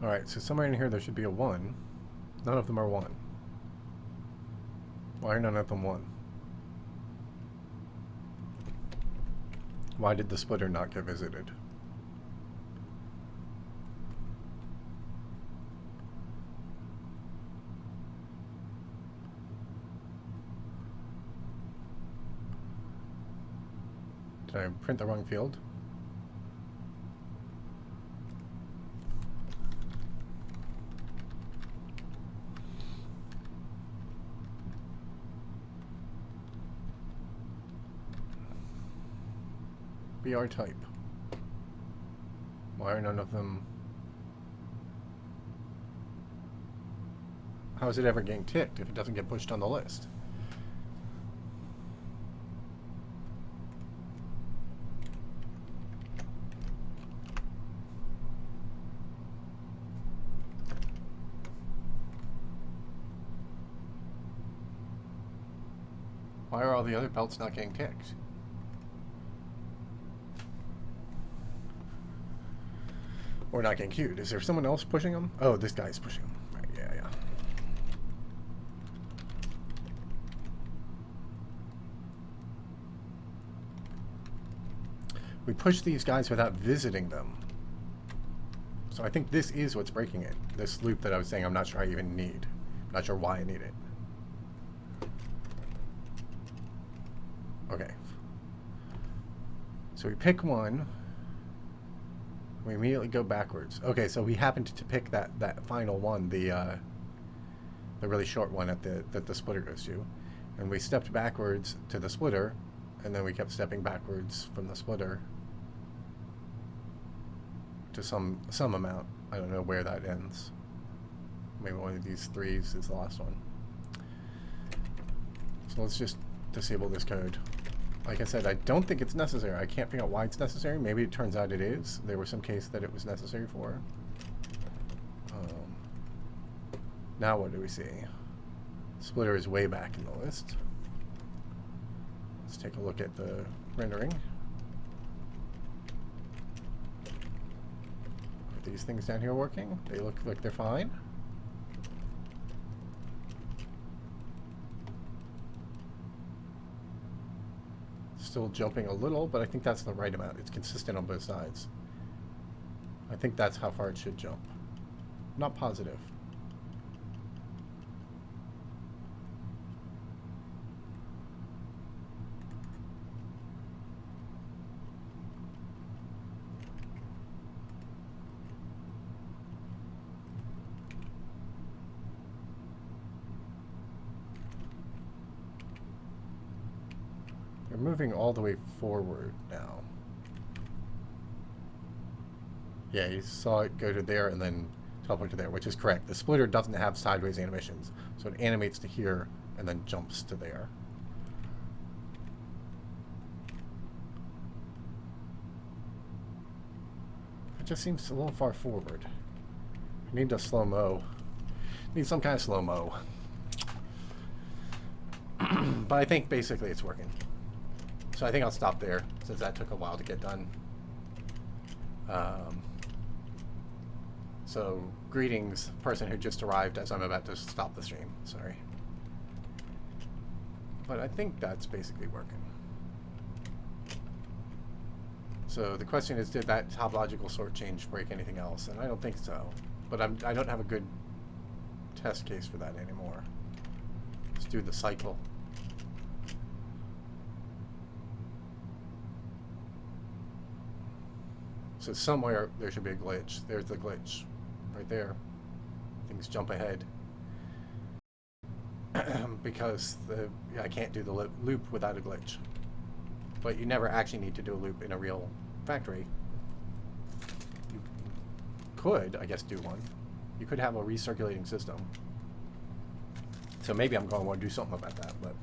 Alright, so somewhere in here there should be a 1. None of them are 1. Why are none of them 1? Why did the splitter not get visited? Did I print the wrong field? BR type. Why are none of them... How is it ever getting ticked if it doesn't get pushed on the list? Why are all the other belts not getting ticked? Or not getting queued? Is there someone else pushing them? Oh, this guy's pushing them. Right, yeah. We push these guys without visiting them. So I think this is what's breaking it. This loop that I was saying I'm not sure I even need. I'm not sure why I need it. Okay. So we pick one. We immediately go backwards. Okay, so we happened to pick that final one, the really short one that the splitter goes to. And we stepped backwards to the splitter, and then we kept stepping backwards from the splitter to some amount. I don't know where that ends. Maybe one of these threes is the last one. So let's just disable this code. Like I said, I don't think it's necessary. I can't figure out why it's necessary. Maybe it turns out it is. There was some case that it was necessary for. Now what do we see? Splitter is way back in the list. Let's take a look at the rendering. Are these things down here working? They look like they're fine. Still jumping a little, but I think that's the right amount. It's consistent on both sides. I think that's how far it should jump. Not positive. They're moving all the way forward now. Yeah, you saw it go to there and then teleport to there, which is correct. The splitter doesn't have sideways animations, so it animates to here and then jumps to there. It just seems a little far forward. I need a slow-mo. Need some kind of slow-mo. But I think basically it's working. So I think I'll stop there, since that took a while to get done. So, greetings, person who just arrived as I'm about to stop the stream. Sorry. But I think that's basically working. So the question is, did that topological sort change break anything else? And I don't think so. But I don't have a good test case for that anymore. Let's do the cycle. So somewhere there should be a glitch. There's the glitch. Right there. Things jump ahead. Because I can't do the loop without a glitch. But you never actually need to do a loop in a real factory. You could, I guess, do one. You could have a recirculating system. So maybe I'm going to want to do something about that, but...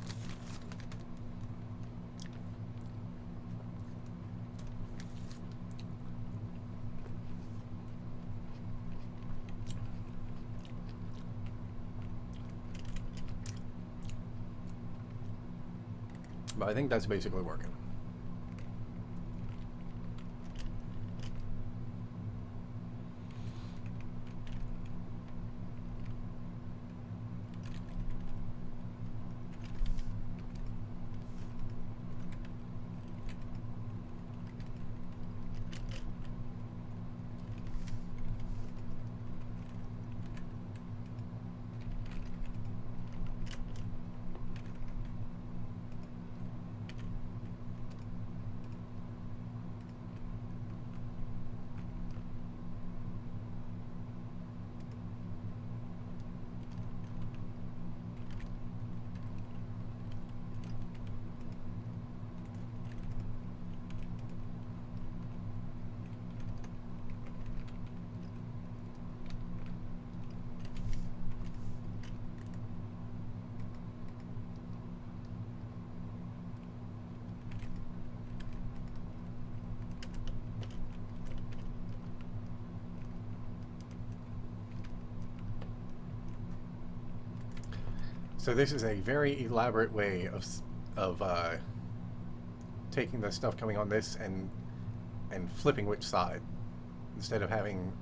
But I think that's basically working. So this is a very elaborate way of taking the stuff coming on this and flipping which side instead of having.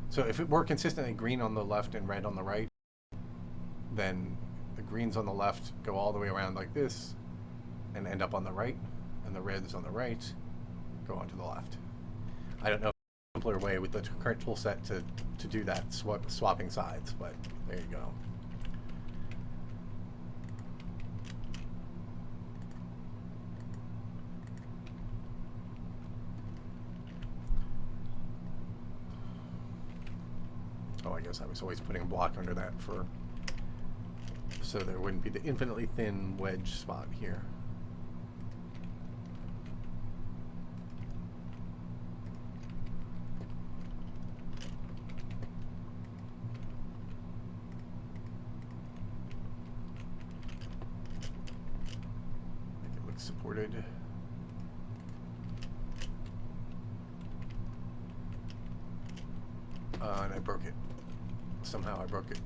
So if it were consistently green on the left and red on the right, then the greens on the left go all the way around like this and end up on the right, and the reds on the right go onto the left. I don't know if there's a simpler way with the current tool set to do that, swapping sides, but there you go. Oh, I guess I was always putting a block under that so there wouldn't be the infinitely thin wedge spot here. Make it look supported. And I broke it. Somehow I broke it.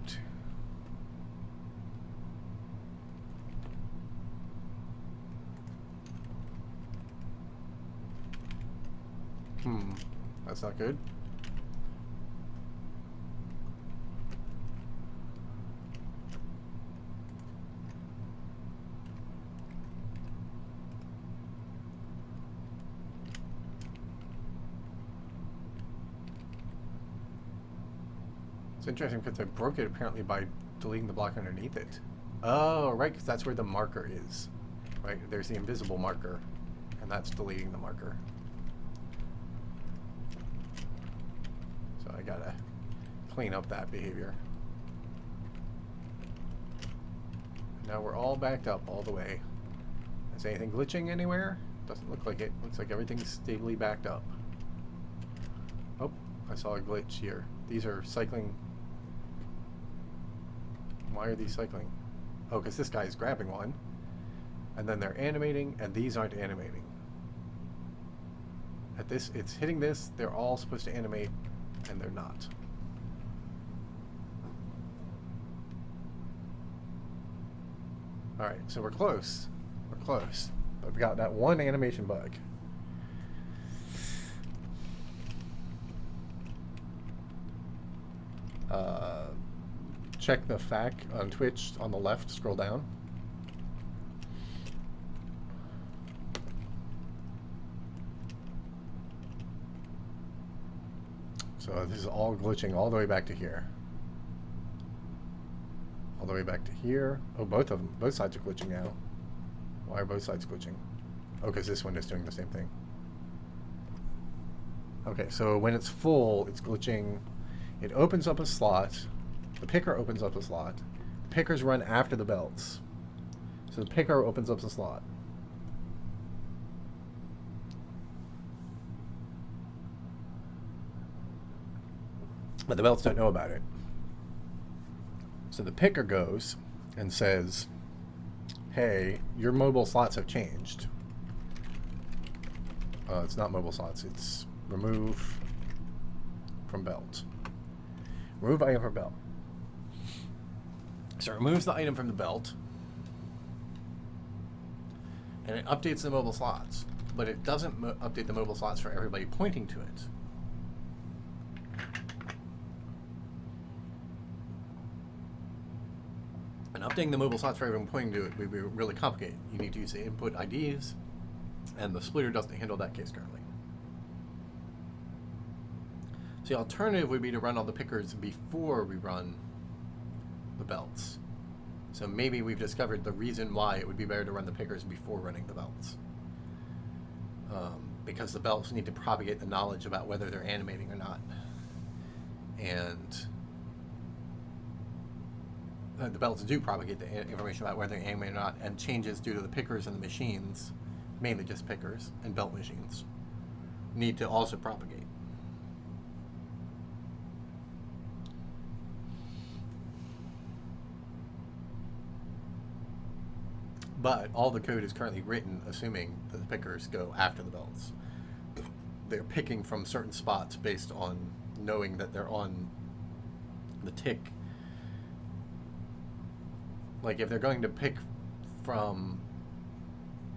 That's not good. It's interesting because I broke it apparently by deleting the block underneath it. Oh, right, because that's where the marker is. Right, there's the invisible marker, and that's deleting the marker. So I gotta clean up that behavior. Now we're all backed up all the way. Is anything glitching anywhere? Doesn't look like it. Looks like everything's stably backed up. Oh, I saw a glitch here. These are cycling. Why are these cycling? Oh, because this guy is grabbing one. And then they're animating, and these aren't animating. At this, it's hitting this, they're all supposed to animate, and they're not. Alright, so we're close. We're close. But we've got that one animation bug. Check the FAQ on Twitch on the left, scroll down. So this is all glitching all the way back to here. All the way back to here. Oh, both of them, both sides are glitching now. Why are both sides glitching? Oh, because this one is doing the same thing. Okay, so when it's full, it's glitching. It opens up a slot. The picker opens up a slot. The pickers run after the belts. So the picker opens up the slot. But the belts don't know about it. So the picker goes and says, hey, your mobile slots have changed. It's not mobile slots, it's remove from belt. Remove item from belt. So it removes the item from the belt, and it updates the mobile slots, but it doesn't update the mobile slots for everybody pointing to it. And updating the mobile slots for everyone pointing to it would be really complicated. You need to use the input IDs, and the splitter doesn't handle that case currently. So the alternative would be to run all the pickers before we run the belts. So maybe we've discovered the reason why it would be better to run the pickers before running the belts. Because the belts need to propagate the knowledge about whether they're animating or not. And the belts do propagate the information about whether they're animating or not, and changes due to the pickers and the machines, mainly just pickers and belt machines, need to also propagate. But all the code is currently written assuming that the pickers go after the belts. They're picking from certain spots based on knowing that they're on the tick like if they're going to pick from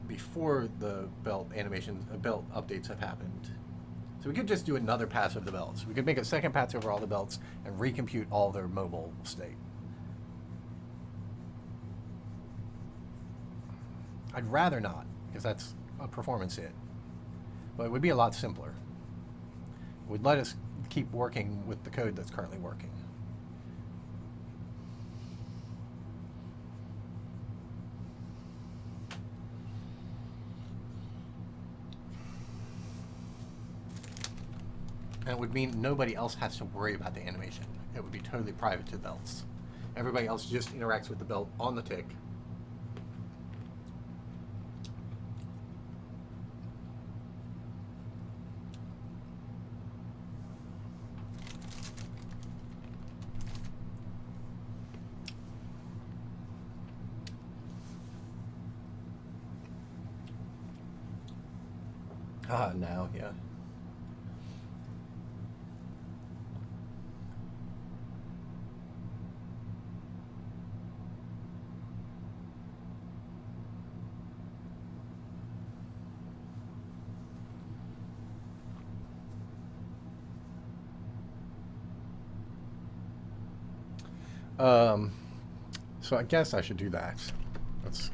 before the belt animation, belt updates have happened. So we could just do another pass of the belts. We could make a second pass over all the belts and recompute all their mobile state. I'd rather not, because that's a performance hit. But it would be a lot simpler. It would let us keep working with the code that's currently working. And it would mean nobody else has to worry about the animation. It would be totally private to the belts. Everybody else just interacts with the belt on the tick. Now, yeah. So I guess I should do that. Let's.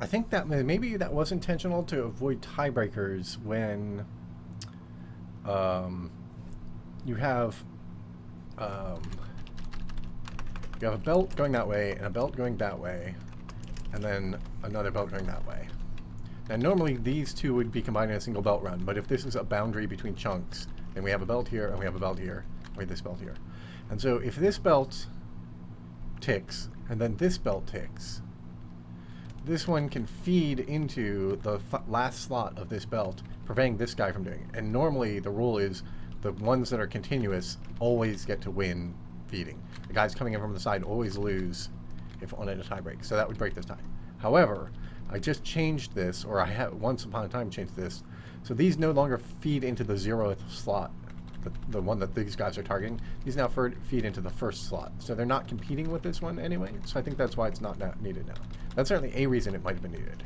I think that maybe that was intentional to avoid tiebreakers when you have a belt going that way and a belt going that way, and then another belt going that way. Now normally these two would be combined in a single belt run, but if this is a boundary between chunks, then we have a belt here and we have a belt here, and we have this belt here. And so if this belt ticks and then this belt ticks, this one can feed into the last slot of this belt, preventing this guy from doing it. And normally the rule is the ones that are continuous always get to win feeding. The guys coming in from the side always lose if on a tie break. So that would break this tie. However, I just changed this, or I have once upon a time changed this, so these no longer feed into the 0th slot, the one that these guys are targeting. These now feed into the first slot. So they're not competing with this one anyway. So I think that's why it's not needed now. That's certainly a reason it might have been needed.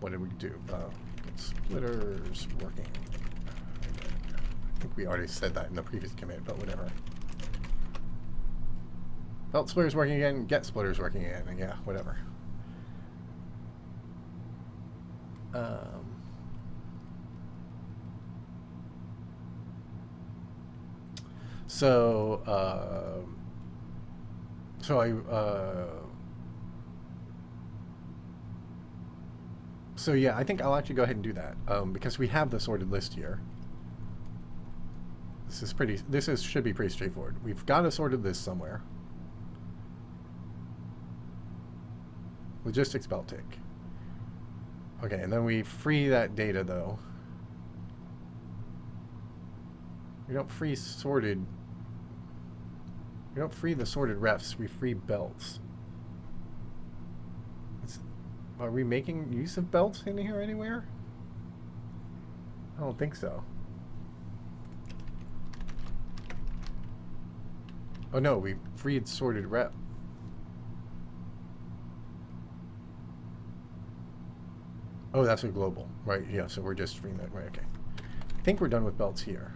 What did we do? Get splitters working. I think we already said that in the previous command, but whatever. Belt splitters working again, get splitters working again, and yeah, whatever. So yeah, I think I'll actually go ahead and do that because we have the sorted list here. Should be pretty straightforward. We've got a sorted list somewhere. Logistics belt tick. Okay, and then we free that data though. We don't free the sorted refs, we free belts. Are we making use of belts in here anywhere? I don't think so. Oh no, we freed sorted rep. Oh, that's a global, right? Yeah, so we're just freeing that, right? Okay. I think we're done with belts here.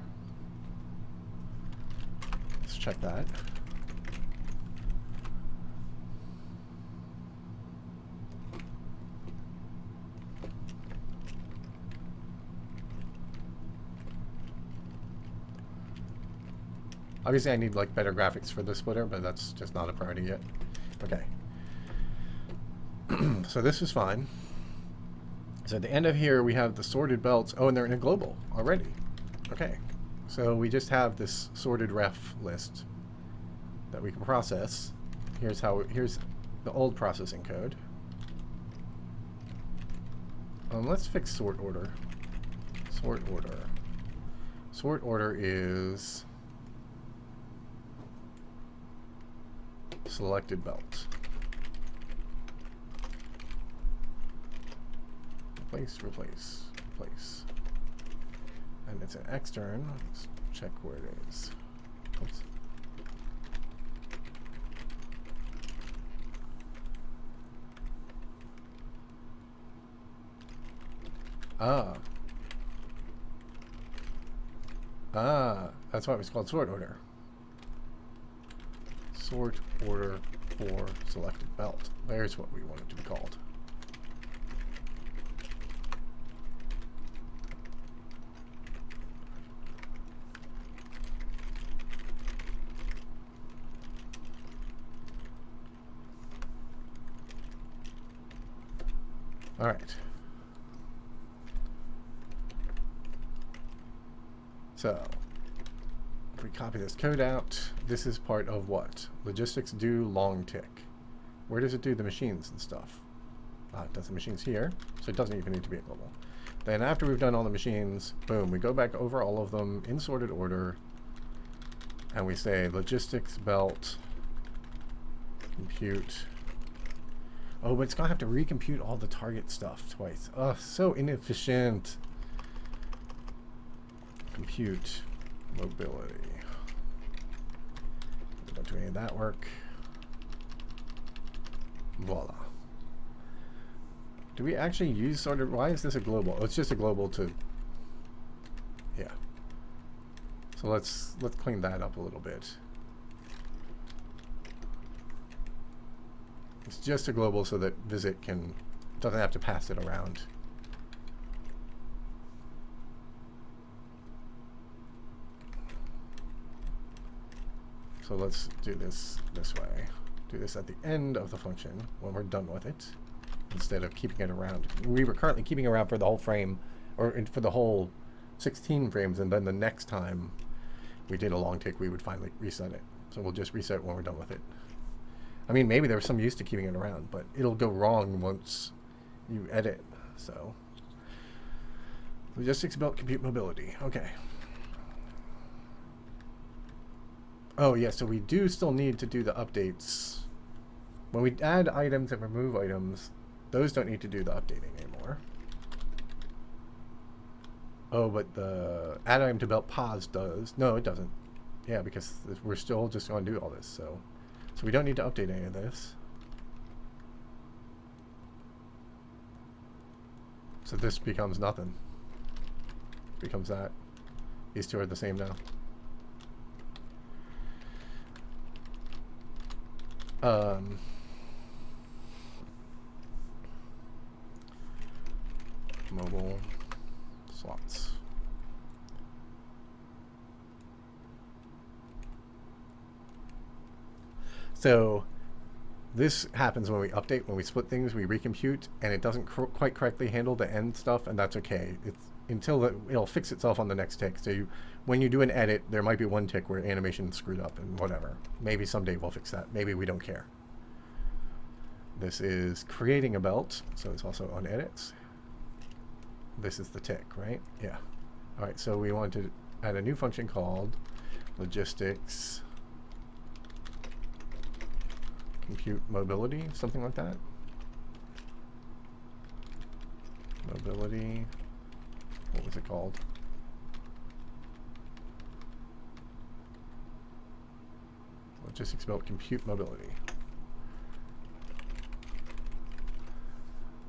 Let's check that. Obviously, I need like better graphics for the splitter, but that's just not a priority yet. Okay. So this is fine. So at the end of here, we have the sorted belts. Oh, and they're in a global already. Okay. So we just have this sorted ref list that we can process. Here's the old processing code. Let's fix sort order. Sort order. Sort order is selected belt. Replace, replace, replace. And it's an extern. Let's check where it is. Oops. That's why it was called sort order. Sort order for selected belt. There's what we want it to be called. All right. So, if we copy this code out, this is part of what? Logistics do long tick. Where does it do the machines and stuff? It does the machines here, so it doesn't even need to be a global. Then after we've done all the machines, boom, we go back over all of them in sorted order, and we say logistics belt compute. Oh, but it's gonna have to recompute all the target stuff twice. Oh, so inefficient. Compute mobility. Don't do any of that work. Voila. Do we actually use sorted? Why is this a global? Oh, it's just a global to. Yeah. So let's clean that up a little bit. It's just a global so that visit doesn't have to pass it around. So let's do this way. Do this at the end of the function when we're done with it, instead of keeping it around. We were currently keeping it around for the whole frame, or for the whole 16 frames, and then the next time we did a long tick, we would finally reset it. So we'll just reset it when we're done with it. I mean, maybe there's some use to keeping it around, but it'll go wrong once you edit. So logistics belt compute mobility. Okay. Oh yeah, so we do still need to do the updates. When we add items and remove items, those don't need to do the updating anymore. Oh, but the add item to belt pause does. No, it doesn't. Yeah, because we're still just going to do all this, so we don't need to update any of this. So this becomes nothing. It becomes that. These two are the same now. Mobile slots. So this happens when we update, when we split things, we recompute, and it doesn't quite correctly handle the end stuff, and that's okay. It'll fix itself on the next tick. So when you do an edit, there might be one tick where animation screwed up and whatever. Maybe someday we'll fix that. Maybe we don't care. This is creating a belt, so it's also on edits. This is the tick, right? Yeah. All right, so we want to add a new function called logistics compute mobility, something like that. Mobility, what was it called? Logistics belt compute mobility.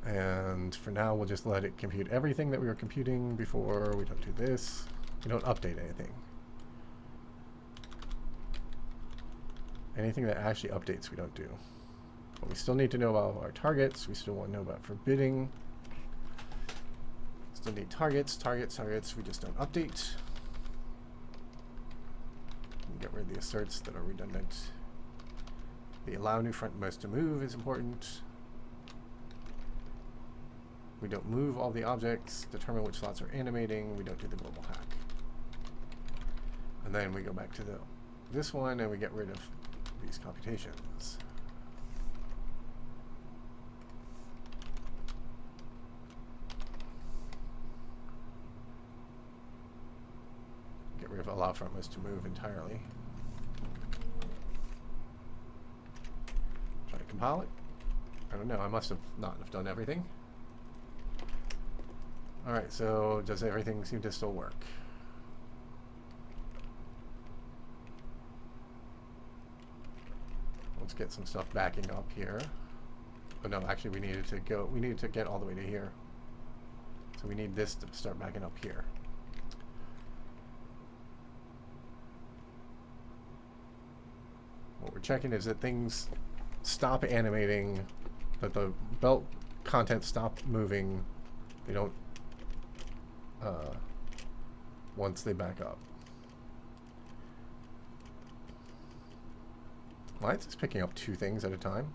And for now, we'll just let it compute everything that we were computing before. We don't do this. We don't update anything. Anything that actually updates, we don't do. But we still need to know about our targets. We still want to know about forbidding. Still need targets. We just don't update. Get rid of the asserts that are redundant. The allow new frontmost to move is important. We don't move all the objects. Determine which slots are animating. We don't do the global hack. And then we go back to this one and we get rid of these computations. Get rid of allow frontmost to move entirely. Try to compile it. I don't know, I must have not have done everything. Alright, so does everything seem to still work? Let's get some stuff backing up here. Oh no, actually we needed to get all the way to here. So we need this to start backing up here. What we're checking is that things stop animating, that the belt content stop moving. They don't once they back up. Why is this picking up two things at a time?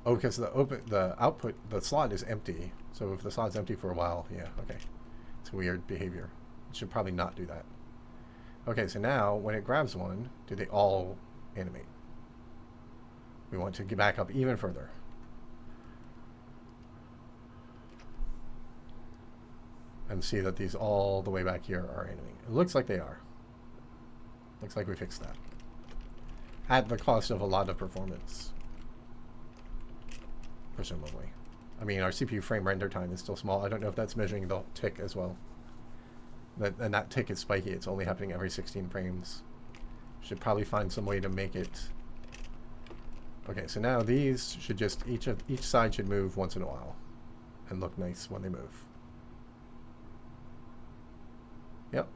Oh, because the output, the slot is empty. So if the slot's empty for a while, yeah, okay. It's weird behavior. It should probably not do that. Okay, so now when it grabs one, do they all animate? We want to get back up even further. And see that these all the way back here are animating. It looks like they are. Looks like we fixed that. At the cost of a lot of performance. Presumably. I mean, our CPU frame render time is still small. I don't know if that's measuring the tick as well. And that tick is spiky. It's only happening every 16 frames. Should probably find some way to make it. Okay, so now these should just, each side should move once in a while. And look nice when they move. Yep.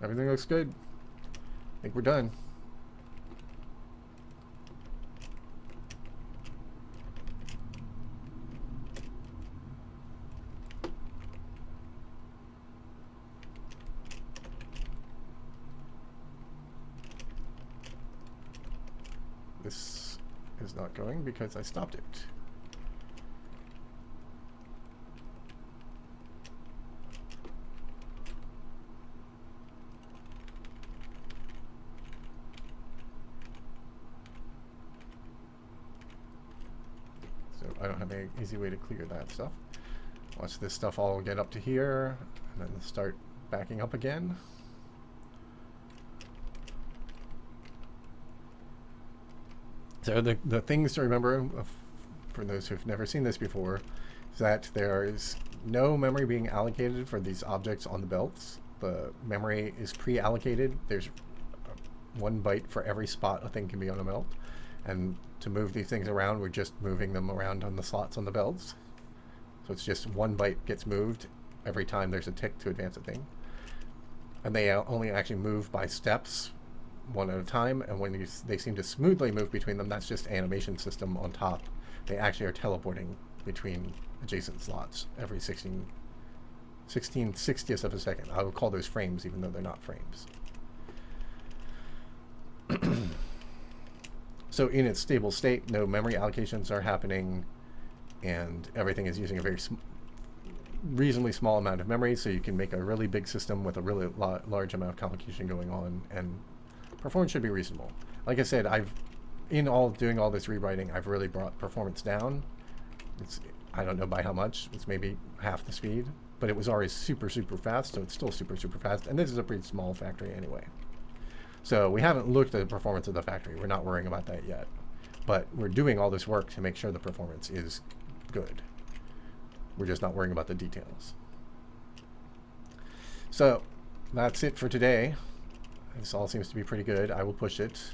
Everything looks good. I think we're done. This is not going because I stopped it. So I don't have an easy way to clear that stuff. Watch this stuff all get up to here and then start backing up again. So the things to remember, for those who've never seen this before, is that there is no memory being allocated for these objects on the belts. The memory is pre-allocated. There's 1 byte for every spot a thing can be on a belt. And to move these things around, we're just moving them around on the slots on the belts. So it's just 1 byte gets moved every time there's a tick to advance a thing. And they only actually move by steps, one at a time, and when they seem to smoothly move between them, that's just animation system on top. They actually are teleporting between adjacent slots every 16 60ths of a second. I would call those frames, even though they're not frames. So in its stable state, no memory allocations are happening, and everything is using a very reasonably small amount of memory, so you can make a really big system with a really large amount of computation going on, and performance should be reasonable. Like I said, doing all this rewriting, I've really brought performance down. I don't know by how much. It's maybe half the speed, but it was already super, super fast, so it's still super, super fast. And this is a pretty small factory anyway. So we haven't looked at the performance of the factory. We're not worrying about that yet. But we're doing all this work to make sure the performance is good. We're just not worrying about the details. So that's it for today. This all seems to be pretty good. I will push it.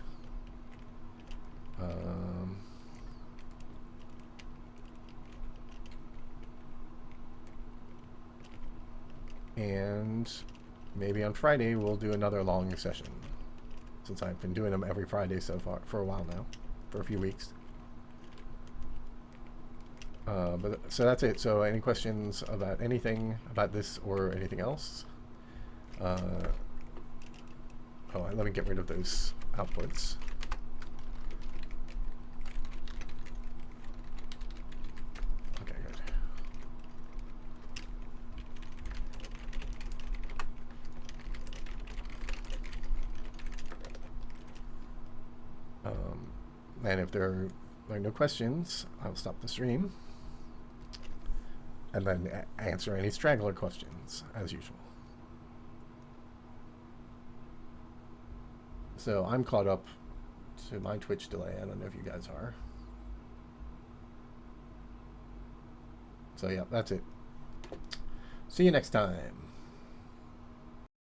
And maybe on Friday we'll do another long session, since I've been doing them every Friday so far for a while now, for a few weeks. So that's it. So any questions about anything about this or anything else? Let me get rid of those outputs. Okay, good. And if there are no questions, I'll stop the stream and then answer any straggler questions as usual. So I'm caught up to my Twitch delay. I don't know if you guys are. So yeah, that's it. See you next time.